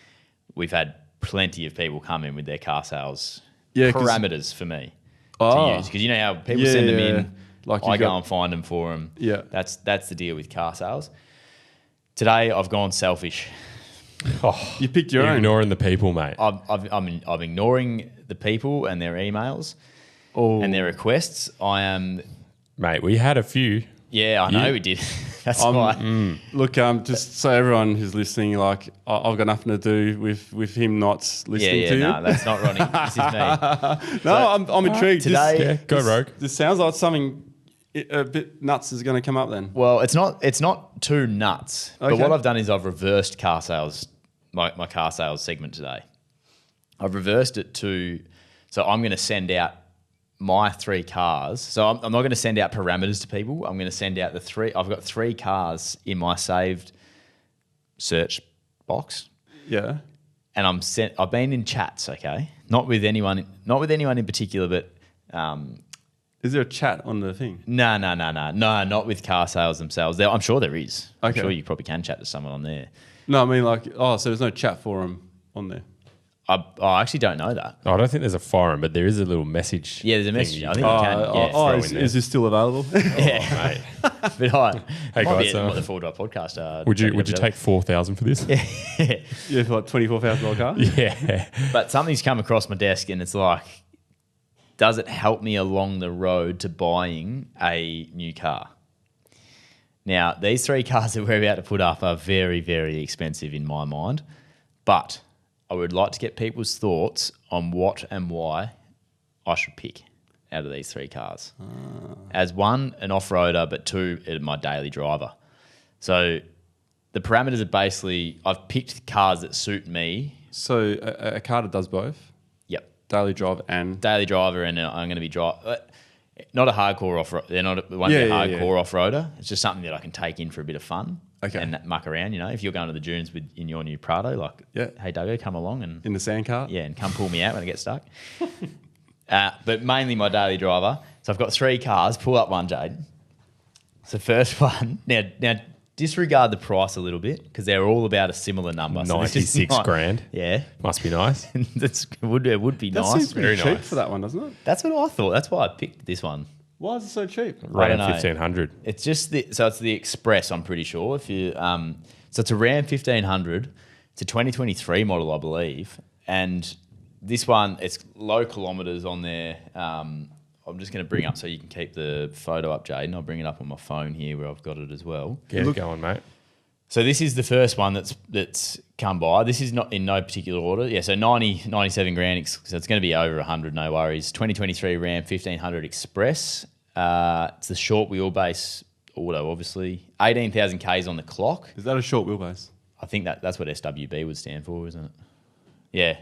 we've had plenty of people come in with their car sales parameters for me to use because you know how people send them in. Like I go and find them for them. Yeah, that's the deal with car sales. Today I've gone selfish. You picked your own. Ignoring the people, mate. I'm ignoring the people and their emails and their requests. I am, mate. We had a few. Yeah, I know we did. That's why. Look, just so everyone who's listening, like I've got nothing to do with him not listening to you. No, that's not Ronnie. This is me. I'm intrigued. Today, go rogue. This sounds like something a bit nuts is going to come up then. Well, it's not too nuts. Okay. But what I've done is I've reversed car sales, my car sales segment today. I've reversed it so I'm going to send out my 3 cars. So I'm not going to send out parameters to people. I'm going to send out I've got 3 cars in my saved search box. Yeah. And I've been in chats, okay? Not with anyone in particular, but is there a chat on the thing? No, not with car sales themselves. I'm sure there is. Okay. I'm sure you probably can chat to someone on there. No, I mean so there's no chat forum on there. I actually don't know that. I don't think there's a forum, but there is a little message. Yeah, there's a message. I think you can. Is this still available? Yeah, mate. But hey guys, the Forward Drive podcast. Would you take 4,000 for this? Yeah, for like $24,000 car. Yeah, but something's come across my desk, and it's like, does it help me along the road to buying a new car? Now, these 3 cars that we're about to put up are very, very expensive in my mind, but I would like to get people's thoughts on what and why I should pick out of these 3 cars. As 1, an off-roader, but 2, my daily driver. So the parameters are basically, I've picked cars that suit me. So a car that does both? Yep. Daily driver and... Daily driver, and I'm going to be not a hardcore off-road. They're not a hardcore off-roader. It's just something that I can take in for a bit of fun. Okay. And muck around, you know. If you're going to the dunes in your new Prado, hey, Duggo, come along and... In the sand car? Yeah, and come pull me out when I get stuck. But mainly my daily driver. So I've got 3 cars. Pull up one, Jade. So first one. Now disregard the price a little bit because they're all about a similar number. 96 grand. Yeah. Must be nice. It would be that nice. Seems pretty Very cheap nice for that one, doesn't it? That's what I thought. That's why I picked this one. Why is it so cheap? Around know. 1,500. It's just it's the Express. I'm pretty sure. If you so it's a Ram 1500. It's a 2023 model, I believe, and This one, it's low kilometres on there. I'm just going to bring up so you can keep the photo up, Jaden. I'll bring it up on my phone here where I've got it as well. Get going, mate. So this is the first one that's come by. This is not in no particular order. Yeah, so 97 grand. So it's going to be over 100, no worries. 2023 Ram 1500 Express. It's the short wheelbase auto, obviously. 18,000 Ks on the clock. Is that a short wheelbase? I think that's what SWB would stand for, isn't it? Yeah.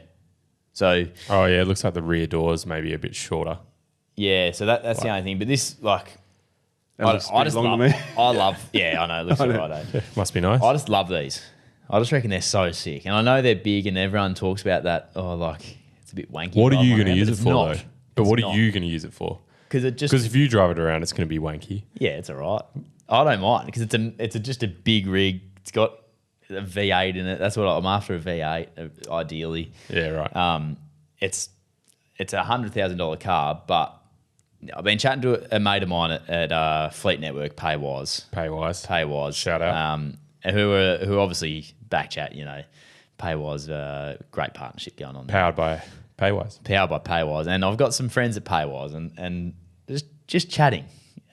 So. Oh yeah, it looks like the rear doors maybe a bit shorter. Yeah, so that's the only thing. But this, like, That looks a bit long to me. I love. Yeah, I know. It looks all right. Eh? Must be nice. I just love these. I just reckon they're so sick, and I know they're big, and everyone talks about that. Oh, like it's a bit wanky. What are you going going to use it for, not. though? But what are you going to use it for? Because if you drive it around, it's going to be wanky. Yeah, it's all right. I don't mind because it's just a big rig. It's got a V8 in it. That's what I'm after, a V8, ideally. Yeah, right. It's a $100,000 car, but I've been chatting to a mate of mine at Fleet Network, Paywise. Shout out. Who obviously BackChat, Paywise, great partnership going on there. Powered by Paywise. And I've got some friends at Paywise and just chatting.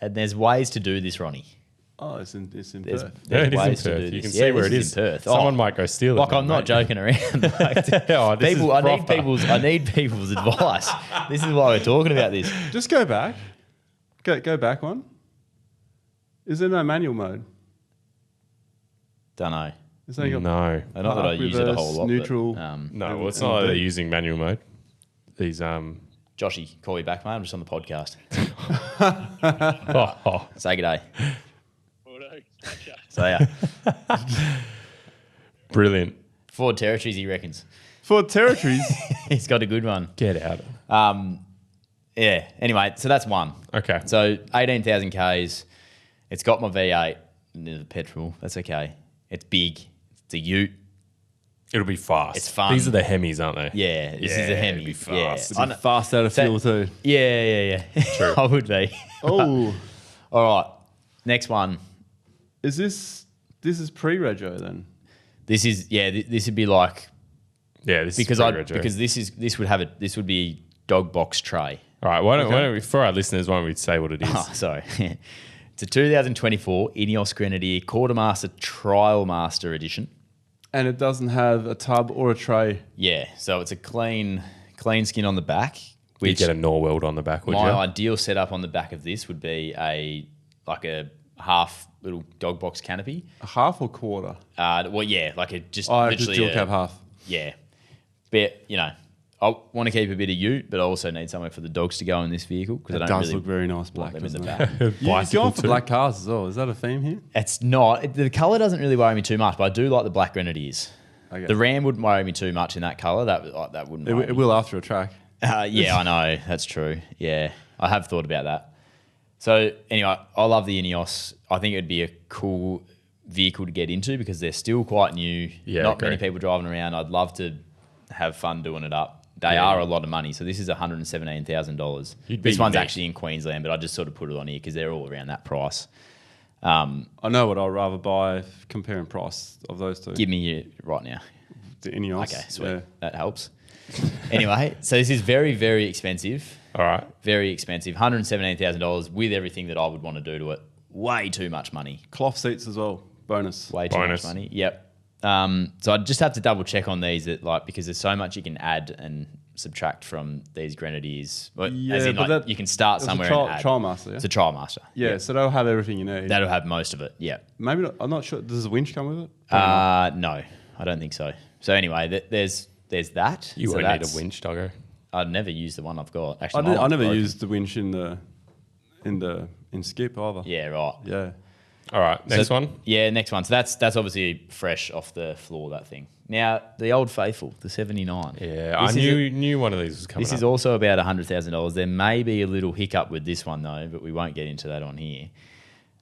And there's ways to do this, Ronnie. Oh, it's in Perth. There's It ways is to in do Perth. You this. can see where it this is. in Perth. Someone might go steal it. Like, I'm not joking around. Oh, this is I proper. need people's advice. This is why we're talking about this. Just go back. Go back one. Is there no manual mode? Don't know. Is there got No. Not that I use it a whole lot. neutral. No, well, it's not like they're using manual mode. These Joshy, call you back, mate. I'm just on the podcast. oh. Say good day. So yeah, Brilliant. Ford Territories, he reckons. For territories. He's got a good one. Get out. Yeah. Anyway, so that's one. Okay. So 18,000 Ks. It's got my V8, the petrol. That's okay. It's big. It's a ute. It'll be fast. It's fun. These are the Hemis, aren't they? Yeah, this is a Hemi. It'll be fast. Yeah. It'd be fast out of fuel too. Yeah. True. I would be. Oh, All right. Next one. is this is pre-rego then? This is this would be like Yeah, this because is pretty rego. because this would be dog box tray. All right, why don't we, for our listeners, why don't we say what it is? Oh, sorry. It's a 2024 Ineos Grenadier Quartermaster Trial Master Edition. And it doesn't have a tub or a tray. Yeah, so it's a clean skin on the back. You Which get a Norweld on the back, would my you? ideal setup on the back of this would be a half little dog box canopy. A half or quarter? Well, yeah, like a just Oh, literally just dual cab half. Yeah, but I want to keep a bit of ute, but I also need somewhere for the dogs to go in this vehicle because I It don't does really look very nice want black, them in the doesn't it? back. You're Bicycle going for too. black cars as well. Is that a theme here? It's not. The colour doesn't really worry me too much, but I do like the black Grenadiers. Okay. The Ram wouldn't worry me too much in that colour. That wouldn't worry It me. will after a track. Yeah, I know. That's true. Yeah, I have thought about that. So anyway, I love the Ineos. I think it'd be a cool vehicle to get into because they're still quite new. Yeah, Not many agree. people driving around. I'd love to have fun doing it up. They are a lot of money. So this is $117,000. You'd be This one's unique. actually in Queensland, but I just sort of put it on here because they're all around that price. I know what I'd rather buy comparing price of those two. Give me it right now. The Ineos. Okay, sweet. Yeah. That helps. Anyway, so this is very, very expensive. All right. Very expensive. $117,000 with everything that I would want to do to it. Way too much money. Cloth seats as well. Bonus. Way too Bonus. much money. Yep. So I just have to double check on these because there's so much you can add and subtract from these Grenadiers. Well, as in, but you can start that's somewhere a and add. trial master, yeah? It's a trial master. Yeah, so they'll have everything you need. That'll have most of it. Yeah. Maybe not, I'm not sure. Does the winch come with it? No, I don't think so. So anyway, there's that. You So won't need a that's- winch, Doggo. I'd never use the one I've got. I Actually, never used the winch in skip either. Yeah, right. Yeah. All right, next So- one. Yeah, next one. So that's obviously fresh off the floor, that thing. Now, the Old Faithful, the 79. Yeah, I This is knew one of these was coming This is up. also about $100,000. There may be a little hiccup with this one, though, but we won't get into that on here.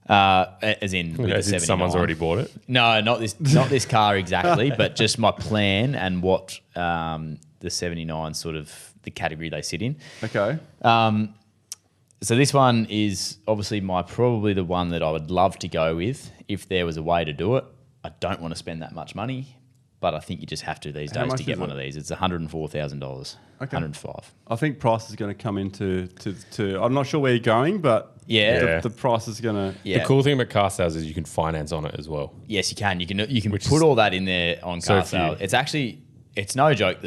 As in, with the As in 79. someone's already bought it. No, not this car exactly, but just my plan and what the 79 sort of the category they sit in. Okay. So this one is obviously probably the one that I would love to go with if there was a way to do it. I don't want to spend that much money, but I think you just have to these How days much to get is one it? of these. It's $104,000. Okay. 105. I think price is going to come into to. I'm not sure where you're going, but Yeah. the price is going to. Yeah. The cool thing about car sales is you can finance on it as well. Yes, you can. You can Which put is all that in there on so car sale. few. It's actually, it's no joke.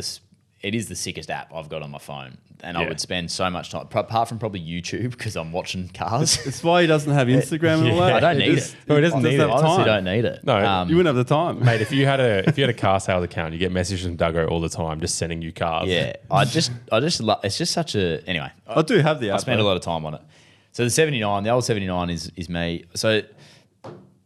It is the sickest app I've got on my phone, and I Yeah. would spend so much time, apart from probably YouTube, because I'm watching cars. It's why he doesn't have Instagram and all that. I don't need just- it. No, he doesn't need have it. I honestly time. don't need it. No, You wouldn't have the time. Mate, if you had a car sales account, you get messages from Duggo all the time, just sending you cars. Yeah, I just it's just such a anyway. I do have the app. I spend a lot of time on it. So the old 79 is me. So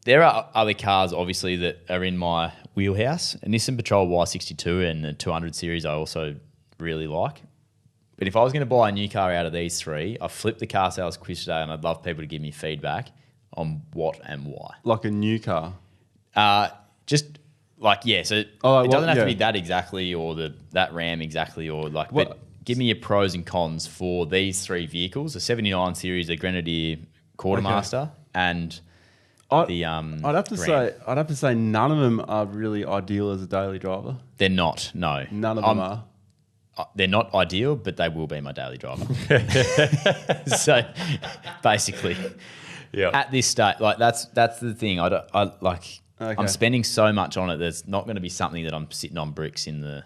there are other cars obviously that are in my wheelhouse. A Nissan Patrol Y62 and the 200 series I also really like. But if I was going to buy a new car out of these three, I flipped the car sales quiz today, and I'd love people to give me feedback on what and why. Like a new car. Just like, yeah, so it well, doesn't have yeah. to be that exactly or that Ram exactly or like, What- but give me your pros and cons for these three vehicles, the 79 series, the Grenadier Quartermaster and the I'd have to Ram. say none of them are really ideal as a daily driver. They're not, no. None of them are. They're not ideal, but they will be my daily driver. So basically, Yeah. at this stage, like that's the thing. Okay. I'm spending so much on it. There's not going to be something that I'm sitting on bricks in the,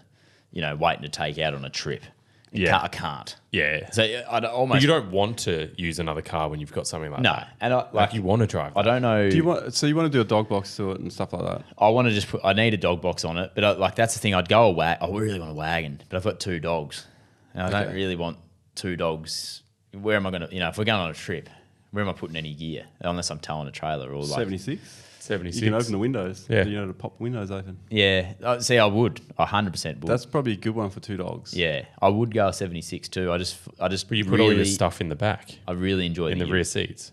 waiting to take out on a trip. Yeah. I can't. Yeah. So I'd But almost you don't want to use another car when you've got something like no, that. and Like you want to drive. I don't know. Do you want? So you want to do a dog box to it and stuff like that? I want to just I need a dog box on it, but that's the thing. I'd go I really want a wagon, but I've got two dogs, and I don't Okay. really want two dogs. Where am I going to? If we're going on a trip, where am I putting any gear? Unless I'm towing a trailer or like 76. 76. You can open the windows. Yeah. You know, to pop the windows open. yeah. See, I would. I 100% would. That's probably a good one for two dogs. yeah. I would go a 76 too. I just But you put really, all your stuff in the back, I really enjoy in the ute. rear seats.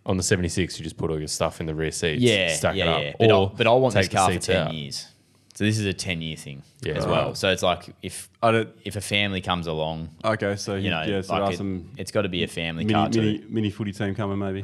On the 76, you just put all your stuff in the rear seats. Yeah, stack yeah, it yeah. up. But I want this take the car for seats 10 out. years. So this is a 10-year thing Yeah. as well. So it's like if I don't. a family comes along, Okay, so yeah, so there are some it's got to be a family car too. mini footy team coming maybe.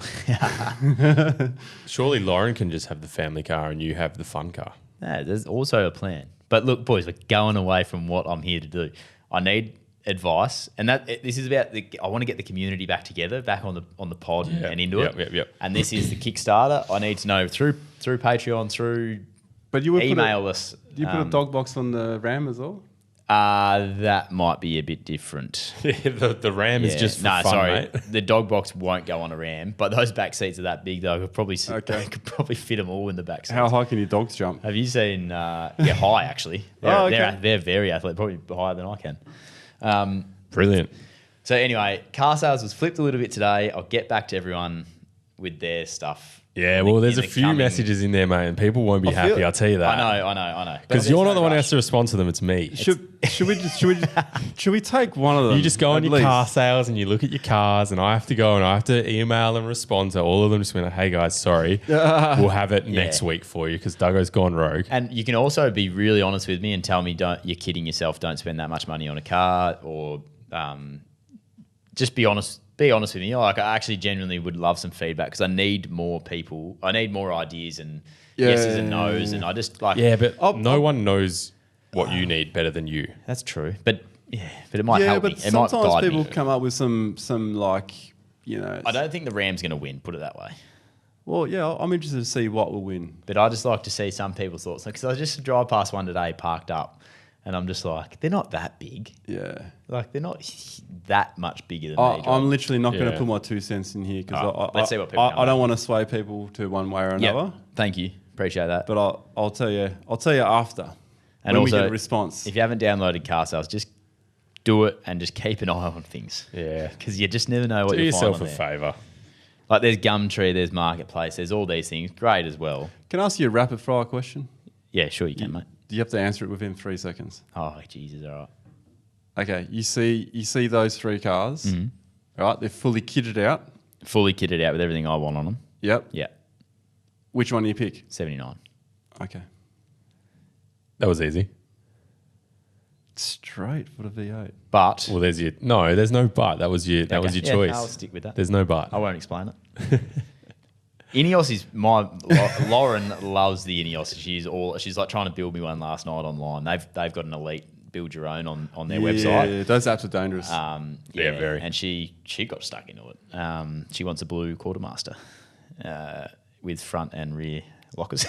Surely Lauren can just have the family car and you have the fun car. Yeah, there's also a plan. But look, boys, we're going away from what I'm here to do. I need advice, and this is about I want to get the community back together, back on the pod and into it. Yep. And this is the Kickstarter. I need to know through Patreon, through But you would email us. You put a dog box on the Ram as well. That might be a bit different. the Ram is just for fun, mate. The dog box won't go on a Ram, but those back seats are that big though. I could probably Okay. could probably fit them all in the back seats. How high can your dogs jump? Have you seen? High actually. Oh, okay. They're very athletic, probably higher than I can. Brilliant. So anyway, car sales was flipped a little bit today. I'll get back to everyone with their stuff. Yeah, in well, the- there's in a the few coming- messages in there, mate, and people won't be I feel- happy. I'll tell you that. I know. Because But you're there's not the no one who rush. has to respond to them. It's me. Should we take one of them? You just go on at your least? car sales and you look at your cars, and I have to go and I have to email and respond to all of them. Just be like, hey guys, sorry, we'll have it next week for you because Duggo's gone rogue. And you can also be really honest with me and tell me you're kidding yourself. Don't spend that much money on a car, or just be honest. Be honest with me. Like, I actually genuinely would love some feedback because I need more people. I need more ideas and yeses and nos. And I just like Yeah, but no one knows what you need better than you. that's true. But it might Yeah, help but me. It might sometimes guide people me. come up with some like I don't think the Ram's going to win. Put it that way. Well, yeah, I'm interested to see what will win. But I just like to see some people's thoughts because I just drive past one today, parked up, and I'm just like, they're not that big. Yeah. Like they're not that much bigger than me. I'm literally not going Yeah. to put my 2 cents in here because Alright, let's see what people come I don't up want to sway people to one way or another. Thank you. Appreciate that. But I'll tell you after And when we also, get a response. if you haven't downloaded car sales, just do it and just keep an eye on things. Yeah. Because you just never know what Do you'll find yourself on a there. favour. Like there's Gumtree, there's Marketplace, there's all these things. Great as well. Can I ask you a rapid fire question? Yeah, sure you can, mate. You have to answer it within 3 seconds. Oh, Jesus, all right. Okay, you see those 3 cars. Mm-hmm. All right, they're fully kitted out. Fully kitted out with everything I want on them. Yep. Yeah, Which one do you pick? 79. Okay. That was easy. Straight for the V8. But Well, there's no but. That was your Okay. choice. I'll stick with that. There's no but. I won't explain it. Ineos is Lauren loves the Ineos. She's like trying to build me one last night online. They've got an elite build your own on their website. Yeah, those apps are dangerous. Yeah, very. And she got stuck into it. She wants a blue quartermaster with front and rear lockers.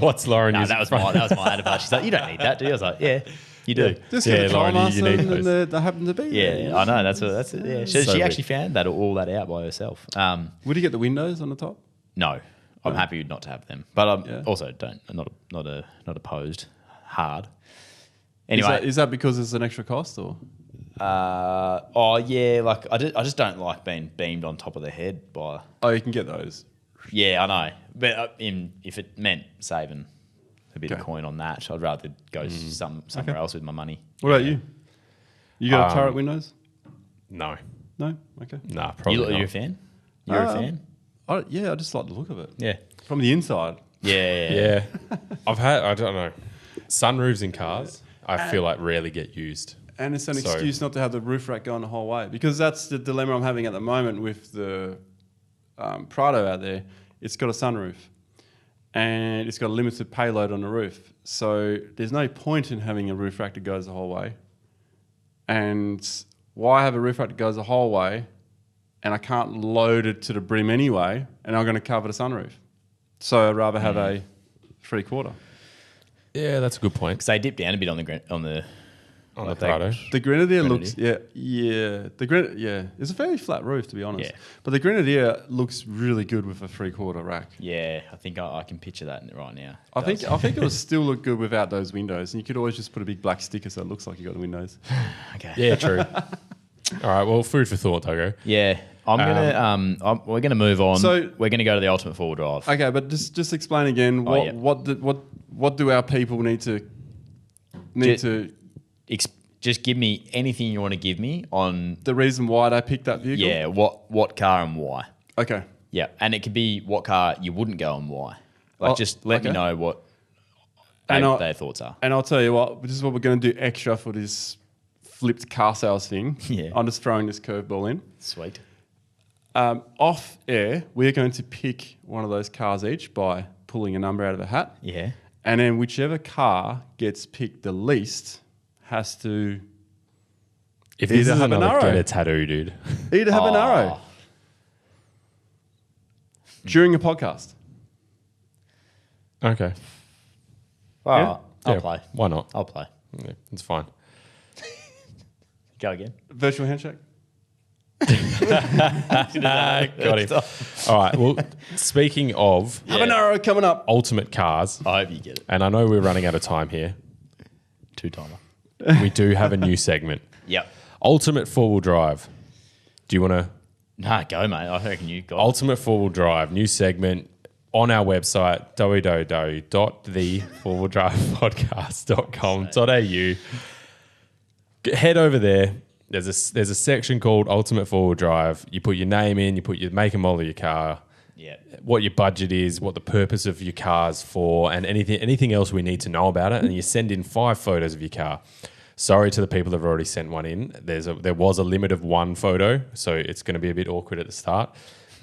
What's Lauren No, using? that was my advice. She's like, you don't need that, do you? I was like, yeah, you do. Just Yeah, get a Lauren, trial you master need and those. they happen to be there. Yeah, I know. That's it. Yeah, So she actually found all that out by herself. Would you get the windows on the top? No, I'm happy not to have them, but I'm Yeah. also not opposed. Hard. Anyway, Is that because it's an extra cost or? yeah, like I just don't like being beamed on top of the head by. Oh, you can get those. Yeah, I know, but if it meant saving a bit of Okay. coin on that, I'd rather go somewhere else with my money. What about you? You got turret windows? No. No? Okay. Nah, probably not. You're a fan? You're a fan? I just like the look of it. Yeah. From the inside. Yeah. Yeah. I don't know. Sunroofs in cars, I feel like rarely get used. And it's an So- excuse not to have the roof rack going the whole way. Because that's the dilemma I'm having at the moment with the Prado out there. It's got a sunroof. And it's got a limited payload on the roof. So there's no point in having a roof rack that goes the whole way. And why have a roof rack that goes the whole way and I can't load it to the brim anyway and I'm going to cover the sunroof? So I'd rather have a 3/4. Yeah, that's a good point. Because they dip down a bit on the On like the Prado. The Grenadier looks, Grenadier? It's a fairly flat roof to be honest. Yeah. But the Grenadier looks really good with a 3/4 rack. Yeah, I think I can picture that right now. I think it would still look good without those windows, and you could always just put a big black sticker so it looks like you got the windows. Okay. Yeah, true. All right, well, food for thought, Doggo. Yeah, we're gonna move on. So- we're gonna go to the ultimate four-wheel drive. Okay, but just explain again yeah. what do our people need to Just give me anything you want to give me on the reason why they picked that vehicle? yeah what car and why. Okay. Yeah, and it could be what car you wouldn't go and why. Like, Oh, just let me okay. know what And their thoughts are. And I'll tell you what, this is what we're going to do extra for this flipped car sales thing. Yeah. I'm just throwing this curveball in. Sweet. Off air, we're going to pick one of those cars each by pulling a number out of a hat. Yeah. And then whichever car gets picked the least has to If this Either is have an another arrow. get a tattoo, dude. either have an arrow during a podcast. Okay. Well, Yeah? I'll Yeah, play. Why not? I'll play. Yeah, it's fine. Go again. Virtual handshake. Got him. All right. Well, speaking of Have an arrow coming up. ultimate cars, I hope you get it. and I know we're running out of time here, Two-timer. we do have a new segment. Yep. Ultimate four-wheel drive. Do you want to... Nah, go, mate. I reckon you got it. Ultimate four-wheel drive, new segment on our website, www.thefourwheeldrivepodcast.com.au. Head over there. There's a section called Ultimate Four-Wheel Drive. You put your name in, you put your make and model of your car, Yeah. what your budget is, what the purpose of your car's for, and anything else we need to know about it. And you send in 5 photos of your car. Sorry to the people that have already sent one in. There was a limit of 1 photo, so it's going to be a bit awkward at the start.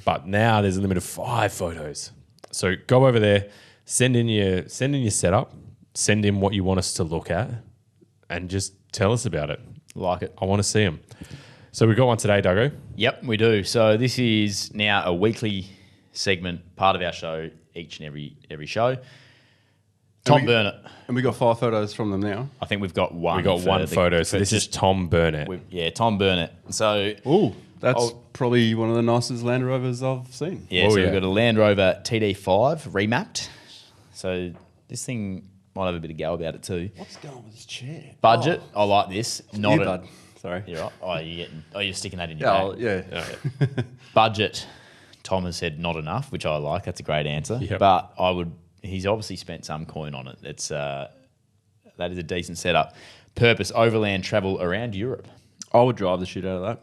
But now there's a limit of 5 photos. So go over there, send in your setup, send in what you want us to look at, and just tell us about it. Like it. I want to see them. So we got one today, Duggo. Yep, we do. So this is now a weekly segment, part of our show, each and every show. Tom Burnett. And we got 5 photos from them now. I think we've got one. We got for one the- photo. So for this is just- Tom Burnett. Yeah, Tom Burnett. So Ooh, that's Oh. probably one of the nicest Land Rovers I've seen. yeah, Oh, so yeah. we've got a Land Rover TD5 remapped. So this thing might have a bit of go about it too. What's going on with this chair? Budget, I like this. Not Earbud. Sorry. You're right. You're sticking that in your Yeah, bag. I'll- yeah. Budget, Tom has said not enough, which I like. That's a great answer. Yep. But he's obviously spent some coin on it. That is a decent setup. Purpose, overland travel around Europe. I would drive the shit out of that.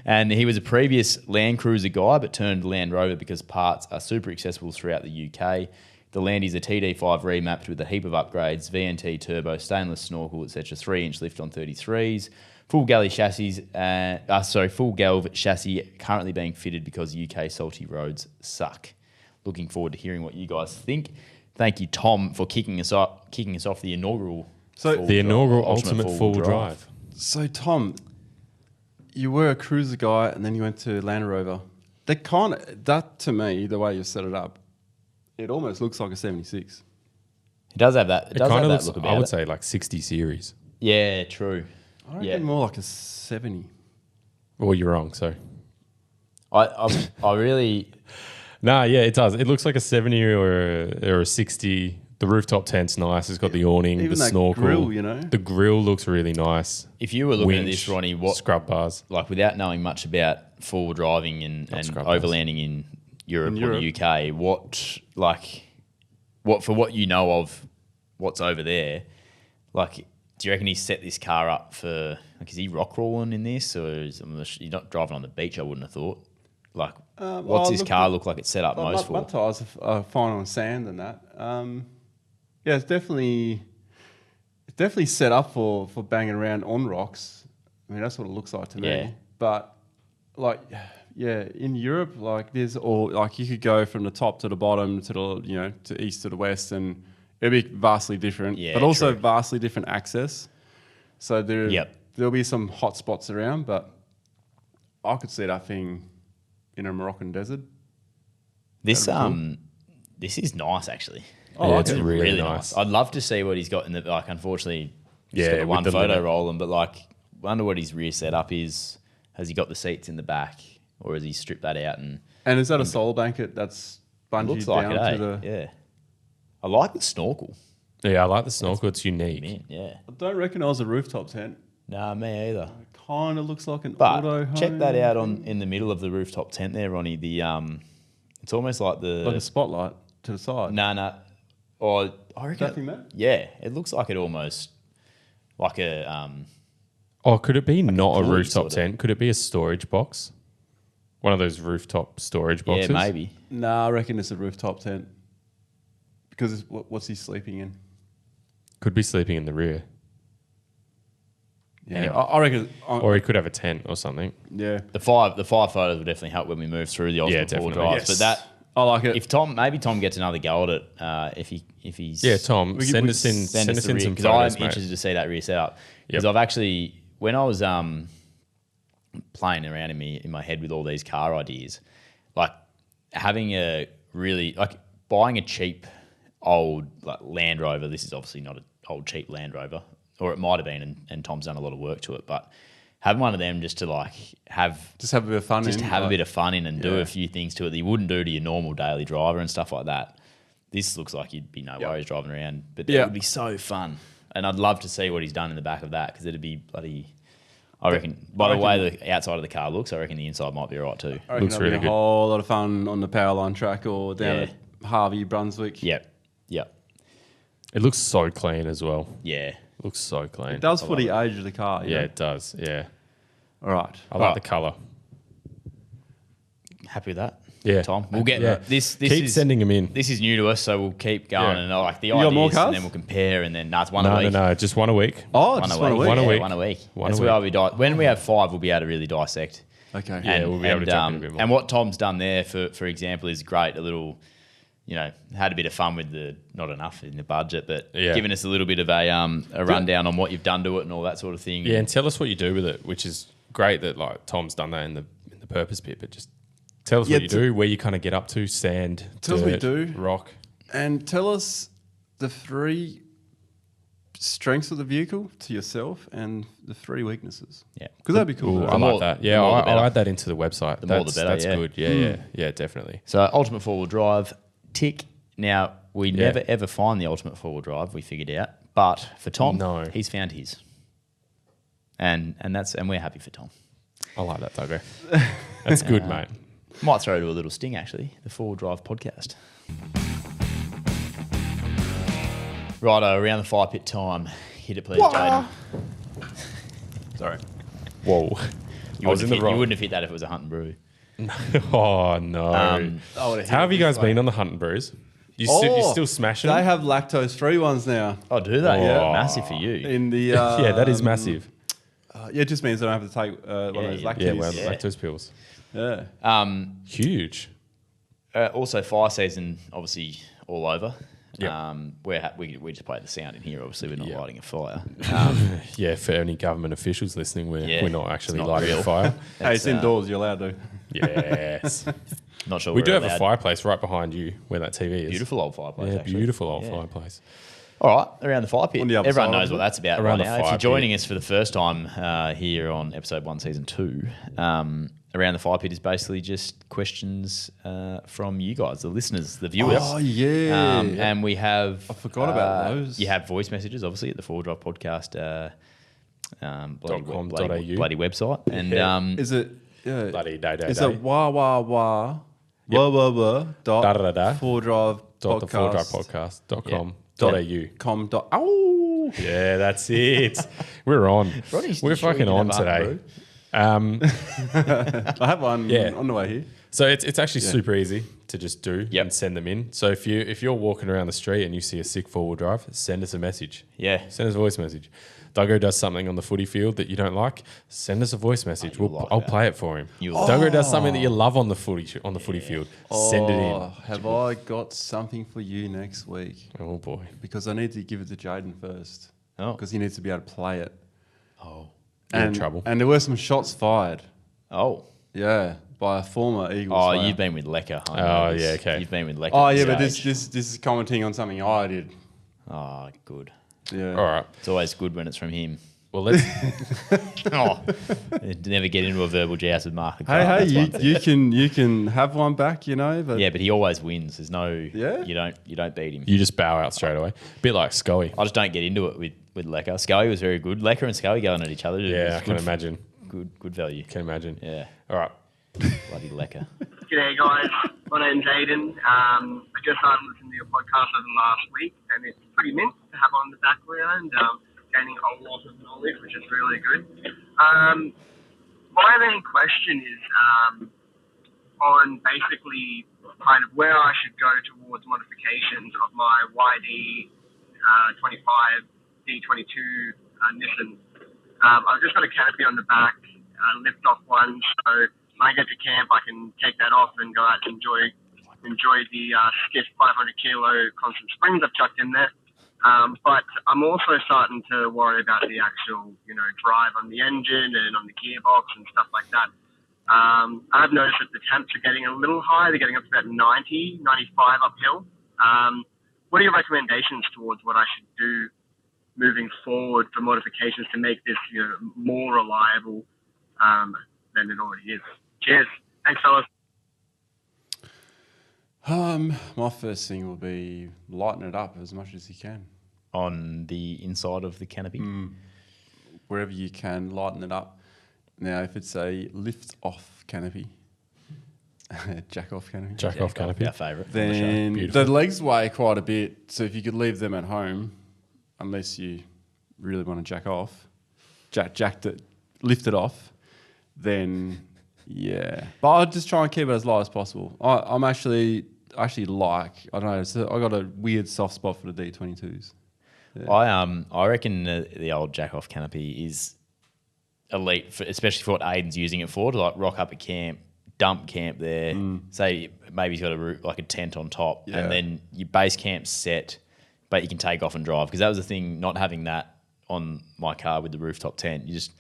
And he was a previous Land Cruiser guy, but turned Land Rover because parts are super accessible throughout the UK. The Landy's a TD5 remapped with a heap of upgrades, VNT turbo, stainless snorkel, etc. 3-inch lift on 33s, Full galley chassis, full galv chassis currently being fitted because UK salty roads suck. Looking forward to hearing what you guys think. Thank you, Tom, for kicking us off the inaugural. Ultimate full drive. So Tom, you were a cruiser guy, and then you went to Land Rover. That to me, the way you set it up, it almost looks like a 76. It does have that. It does kind have of that looks, look about I would it. say, like 60 series. Yeah, true. I reckon more like a 70. Well, you're wrong. So, I really. yeah, it does. It looks like a 70 or a 60. The rooftop tent's nice. It's got the awning, Even the that snorkel. grill, you know? The grill looks really nice. If you were looking at Winch, this, Ronnie, what scrub bars? like without knowing much about four-wheel driving and scrub bars. overlanding in Europe or the UK, what for what you know of what's over there, like, do you reckon he set this car up for, like, is he rock crawling in this, or is you're not driving on the beach? I wouldn't have thought. Like, what's his car look like it's set up most for? My tyres are fine on sand and that. Yeah, it's definitely set up for banging around on rocks. I mean, that's what it looks like to Yeah. me. But like, yeah, in Europe, like there's all like you could go from the top to the bottom to the to east to the west, and it'll be vastly different. Yeah, but also true. vastly different access. So there'll be some hot spots around, but I could see that thing in a Moroccan desert. This That'd be cool. this is nice actually. Yeah, It's it's really nice. I'd love to see what he's got in the, like, unfortunately, he's Yeah, got the with one the photo limit. rolling, but like, wonder what his rear setup is. Has he got the seats in the back, or has he stripped that out and And is that a solar blanket that's bungeed looks like down it? to the? Yeah, I like the snorkel. Yeah, I like the snorkel. It's unique. Man, yeah. I don't recognise a rooftop tent. Nah, me either. It kind of looks like an But auto home. check that out in the middle of the rooftop tent there, Ronnie. The it's almost like the like a spotlight to the side. nah. Or I reckon. Nothing there? Yeah, it looks like it almost like a Oh, could it be not a pulley rooftop sort of. tent? Could it be a storage box? One of those rooftop storage boxes? yeah, maybe. Nah, I reckon it's a rooftop tent. Because what's he sleeping in? Could be sleeping in the rear. Yeah, Anyway. I reckon. Or he could have a tent or something. Yeah, The five photos will definitely help when we move through the ultimate four definitely. drives. But that I like it. if Tom gets another go at it, if he's Yeah, Tom, We- send we- us in send us some because photos, I'm mate. interested to see that rear setup because Yep. I've actually when I was playing around in my head with all these car ideas, like having a really like buying a cheap old like Land Rover. This is obviously not an old cheap Land Rover, or it might have been, and Tom's done a lot of work to it, but having one of them just to like just have a bit of fun. have a bit of fun in and do Yeah. a few things to it that you wouldn't do to your normal daily driver and stuff like that. This looks like you'd be no worries driving around, but it would be so fun. And I'd love to see what he's done in the back of that because it'd be bloody. I reckon by the way the outside of the car looks, I reckon the inside might be all right too. I reckon Looks that'll be really a good. whole lot of fun on the Powerline track or down Yeah. at Harvey, Brunswick. Yep. It looks so clean as well. Yeah. It looks so clean. It does for the age of the car. Yeah, it does. Yeah. All right. I like the colour. Happy with that? Yeah. Tom. We'll get this. Keep is sending them in. This is new to us, so we'll keep going Yeah. and I like the got more ideas, cars? and then we'll compare, and then it's one a week. No, just one a week. Oh, just one a week. One a Yeah, week. One a week. One That's a where week. when we have 5, we'll be able to really dissect. Okay. Yeah, we'll be able to jump in a bit more. And what Tom's done there, for example, is great. A little, had a bit of fun with not enough in the budget, but giving us a little bit of a rundown on what you've done to it and all that sort of thing. Yeah, and tell us what you do with it, which is great that like Tom's done that in the purpose pit, but just tell us what you do, where you kind of get up to, sand, Tell us what you dirt, do. rock. And tell us the 3 strengths of the vehicle to yourself and the 3 weaknesses. Yeah. Because that'd be cool. Ooh, to I know. like more- that. the Yeah, more the better. I'll add that into the website. more the better, That's yeah. good. Yeah, definitely. So ultimate 4-wheel drive, tick. Now we never ever find the ultimate 4-wheel drive. We figured out, but for Tom, he's found his, and we're happy for Tom. I like that, Doggo. That's good, mate. Might throw to a little sting actually. The 4-wheel drive podcast. Righto, around the fire pit time. Hit it, please, Jaden. Sorry. Whoa. You wouldn't have hit that if it was a hunt and brew. Oh, no. How have you guys been on the hunt and brews? You're still smashing They them? have lactose-free ones now. Oh, do they? Oh. Massive for you. In the Yeah, that is massive. Yeah, it just means I don't have to take one of those lactose. Yeah, well, lactose pills. Yeah. Huge. Also, fire season, obviously, all over. Yep. We just play the sound in here. Obviously, we're not lighting a fire. Yeah, for any government officials listening, we're not actually not lighting real. a fire. Hey, it's indoors. You're allowed to. Yes. Not sure We do we're have a allowed. fireplace right behind you where that TV is. Beautiful old fireplace. Yeah, actually. beautiful old fireplace. All right, around the fire pit. On the other Everyone side knows of what it? that's about Around right the now. If fire you're joining pit. us for the first time here on episode 1, season 2, around the fire pit is basically just questions from you guys, the listeners, the viewers. Oh, yeah. And we have... I forgot about those. You have voice messages, obviously, at the Forward Drive Podcast .com.au. bloody website. And Is it? Yeah. Bloody day. Is it wah dot Da-da-da-da. Forward Drive Dot the Forward Drive podcast Podcast.com.au. com dot. Oh. Yeah, that's it. We're on. Ronnie's We're sure you fucking didn't on have a today. I have one on the way here. So it's actually super easy to just do and send them in. So if you're walking around the street and you see a sick four-wheel drive, send us a message. Yeah. Send us a voice message. Duggo does something on the footy field that you don't like, send us a voice message. I'll play it for him. Duggo does something that you love on the footy field. Send it in. Have I got something for you next week? Oh boy. Because I need to give it to Jaden first. Oh. Because he needs to be able to play it. Oh. You're in trouble. And there were some shots fired. Oh. Yeah, by a former Eagles Oh, player. you've been with Lecker. Oh, yeah, okay. You've been with Lecker. Oh, at yeah, but stage. this is commenting on something I did. Oh, good. Yeah. All right. It's always good when it's from him. Well, let's. Oh, never get into a verbal joust with Mark. Hey, you can have one back, you know. But Yeah, but he always wins. There's no. Yeah? You don't beat him. You just bow out straight away. Bit like Scully. I just don't get into it with Lecker. Scully was very good. Lecker and Scully going at each other. Yeah, I can Good- imagine. Good value. Can imagine. Yeah. All right. Bloody Lecker. G'day guys, my name's Aiden. I just started listening to your podcast over the last week and it's pretty mint to have on the background, gaining a lot of knowledge, which is really good. My main question is on basically kind of where I should go towards modifications of my YD 25 D22 Nissan. I've just got a canopy on the back, lift off one, so when I get to camp, I can take that off and go out and enjoy the stiff 500 kilo constant springs I've chucked in there. But I'm also starting to worry about the actual, drive on the engine and on the gearbox and stuff like that. I've noticed that the temps are getting a little high. They're getting up to about 90, 95 uphill. What are your recommendations towards what I should do moving forward for modifications to make this, more reliable than it already is? Cheers. Thanks, fellas. My first thing will be lighten it up as much as you can. On the inside of the canopy. Wherever you can, lighten it up. Now, if it's a lift-off canopy, jack-off canopy, Jack-off canopy. Our favourite. then Beautiful. the legs weigh quite a bit. So if you could leave them at home, unless you really want to jack off, lift it off, then yeah. But I'll just try and keep it as light as possible. I'm actually like, I don't know, I got a weird soft spot for the D22s. Yeah. I reckon the old jack-off canopy is elite, especially for what Aiden's using it for, to like rock up a camp, dump camp there, say maybe he's got like a tent on top, and then your base camp's set, but you can take off and drive. Because that was the thing, not having that on my car with the rooftop tent, you just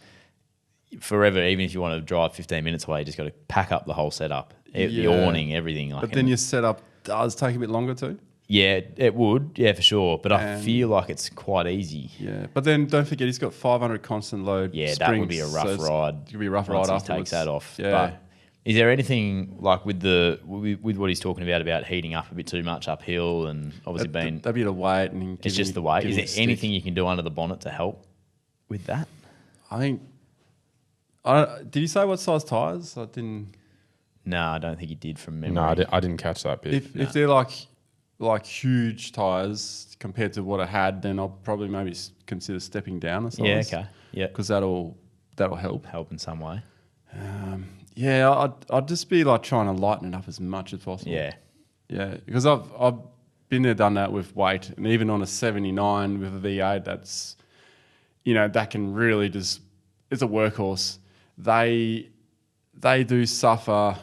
forever, even if you want to drive 15 minutes away, you just got to pack up the whole setup, the awning, everything. But then your setup does take a bit longer too. Yeah, it would. Yeah, for sure. But I feel like it's quite easy. Yeah, but then don't forget he's got 500 constant load. Yeah, springs, that would be a rough ride. It could be a rough once ride he afterwards. takes that off. Yeah. But is there anything like with what he's talking about heating up a bit too much uphill and obviously being that'd be the weight and it's just the weight. Is there anything you can do under the bonnet to help with that? I think. Did you say what size tyres? I didn't. No, I don't think he did from memory. No, I didn't catch that bit. If they're like huge tyres compared to what I had, then I'll probably maybe consider stepping down a size. Yeah, okay. Yeah. Because that'll help. Help in some way. Yeah, I'd just be like trying to lighten it up as much as possible. Yeah. Yeah, because I've been there, done that with weight, and even on a 79 with a V8, that's, that can really just it's a workhorse. They do suffer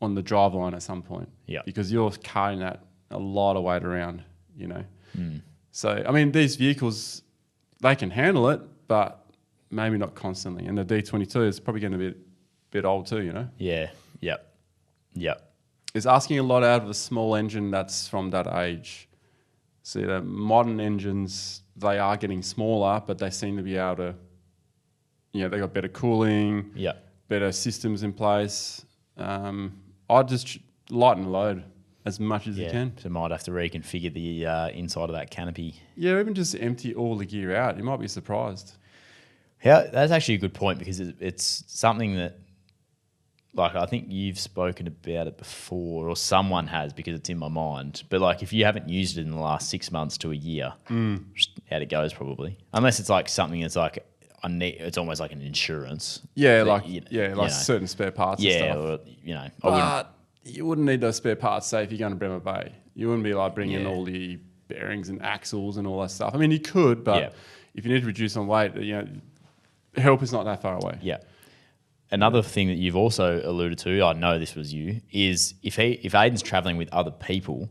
on the driveline at some point. Yeah. Because you're carrying that a lot of weight around, So, I mean, these vehicles, they can handle it, but maybe not constantly. And the D22 is probably going to be a bit old too, Yeah. Yep. Yep. It's asking a lot out of a small engine that's from that age. See, the modern engines, they are getting smaller, but they seem to be able to, they got better cooling, better systems in place. I'd just lighten the load as much as you can. So might have to reconfigure the inside of that canopy. Yeah, or even just empty all the gear out. You might be surprised. Yeah, that's actually a good point because it's something that, like, I think you've spoken about it before, or someone has, because it's in my mind. But like, if you haven't used it in the last 6 months to a year, out it goes probably. Unless it's like something that's like it's almost like an insurance. Yeah, that, certain spare parts. and stuff. Or But you wouldn't need those spare parts, say, if you're going to Bremer Bay. You wouldn't be like bringing all the bearings and axles and all that stuff. I mean, you could, but if you need to reduce on weight, help is not that far away. Yeah. Another thing that you've also alluded to, I know this was you, is if Aiden's traveling with other people,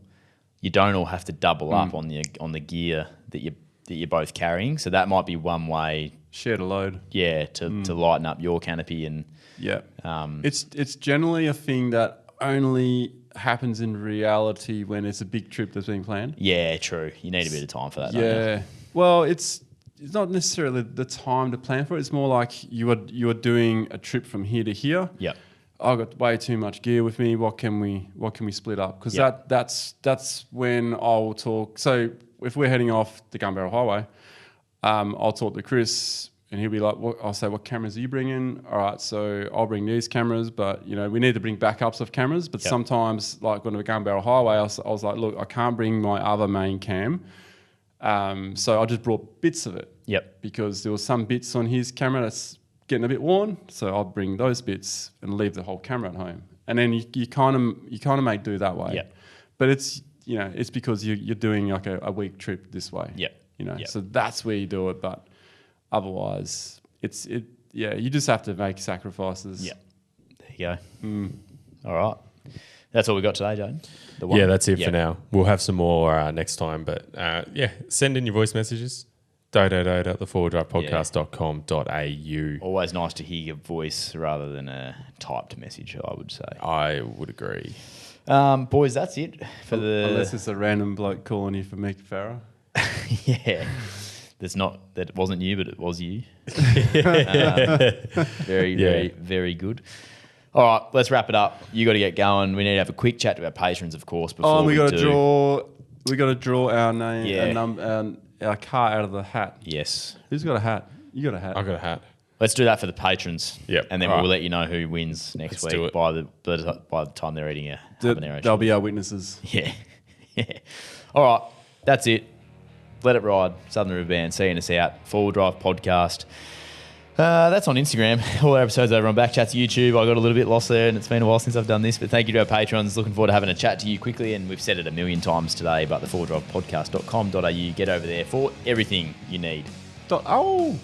you don't all have to double up on the gear that you're both carrying. So that might be one way. Share the load. Yeah, to lighten up your canopy and it's generally a thing that only happens in reality when it's a big trip that's being planned. Yeah, true. You need a bit of time for that. Don't you? Well, it's not necessarily the time to plan for it. It's more like you are doing a trip from here to here. Yeah. I've got way too much gear with me. What can we split up? Because that's when I'll talk. So if we're heading off the Gun Barrel Highway, I'll talk to Chris and he'll be like, I'll say, what cameras are you bringing? All right, so I'll bring these cameras, but we need to bring backups of cameras. But sometimes, like on the Gun Barrel Highway, I was like, look, I can't bring my other main cam. So I just brought bits of it. Yep. Because there was some bits on his camera that's getting a bit worn, so I'll bring those bits and leave the whole camera at home. And then you kind of make do that way. Yep. But it's it's because you're doing like a week trip this way. Yep. So that's where you do it. But otherwise, you just have to make sacrifices. Yeah. There you go. All right. That's all we got today, Jane. Yeah, that's it for now. We'll have some more next time. But send in your voice messages. dodo@theforwarddrivepodcast.com.au. Always nice to hear your voice rather than a typed message, I would say. I would agree. Boys, that's it for Unless it's a random bloke calling you for Mick Farah. Yeah. That wasn't you, but it was you. Very good. All right, let's wrap it up. You got to get going. We need to have a quick chat to our patrons, of course. Before we got to draw. We got to draw our name, our car out of the hat. Yes. Who's got a hat? You got a hat. I got a hat. Let's do that for the patrons. Yep. And then we'll let you know who wins next week by the time they're eating a habanero. They'll be our witnesses. Yeah. All right, that's it. Let it ride. Southern River Band, seeing us out. Forward Drive Podcast. That's on Instagram. All our episodes over on BackChat's YouTube. I got a little bit lost there, and it's been a while since I've done this. But thank you to our patrons. Looking forward to having a chat to you quickly. And we've said it a million times today, but theforwarddrivepodcast.com.au. Get over there for everything you need. Oh.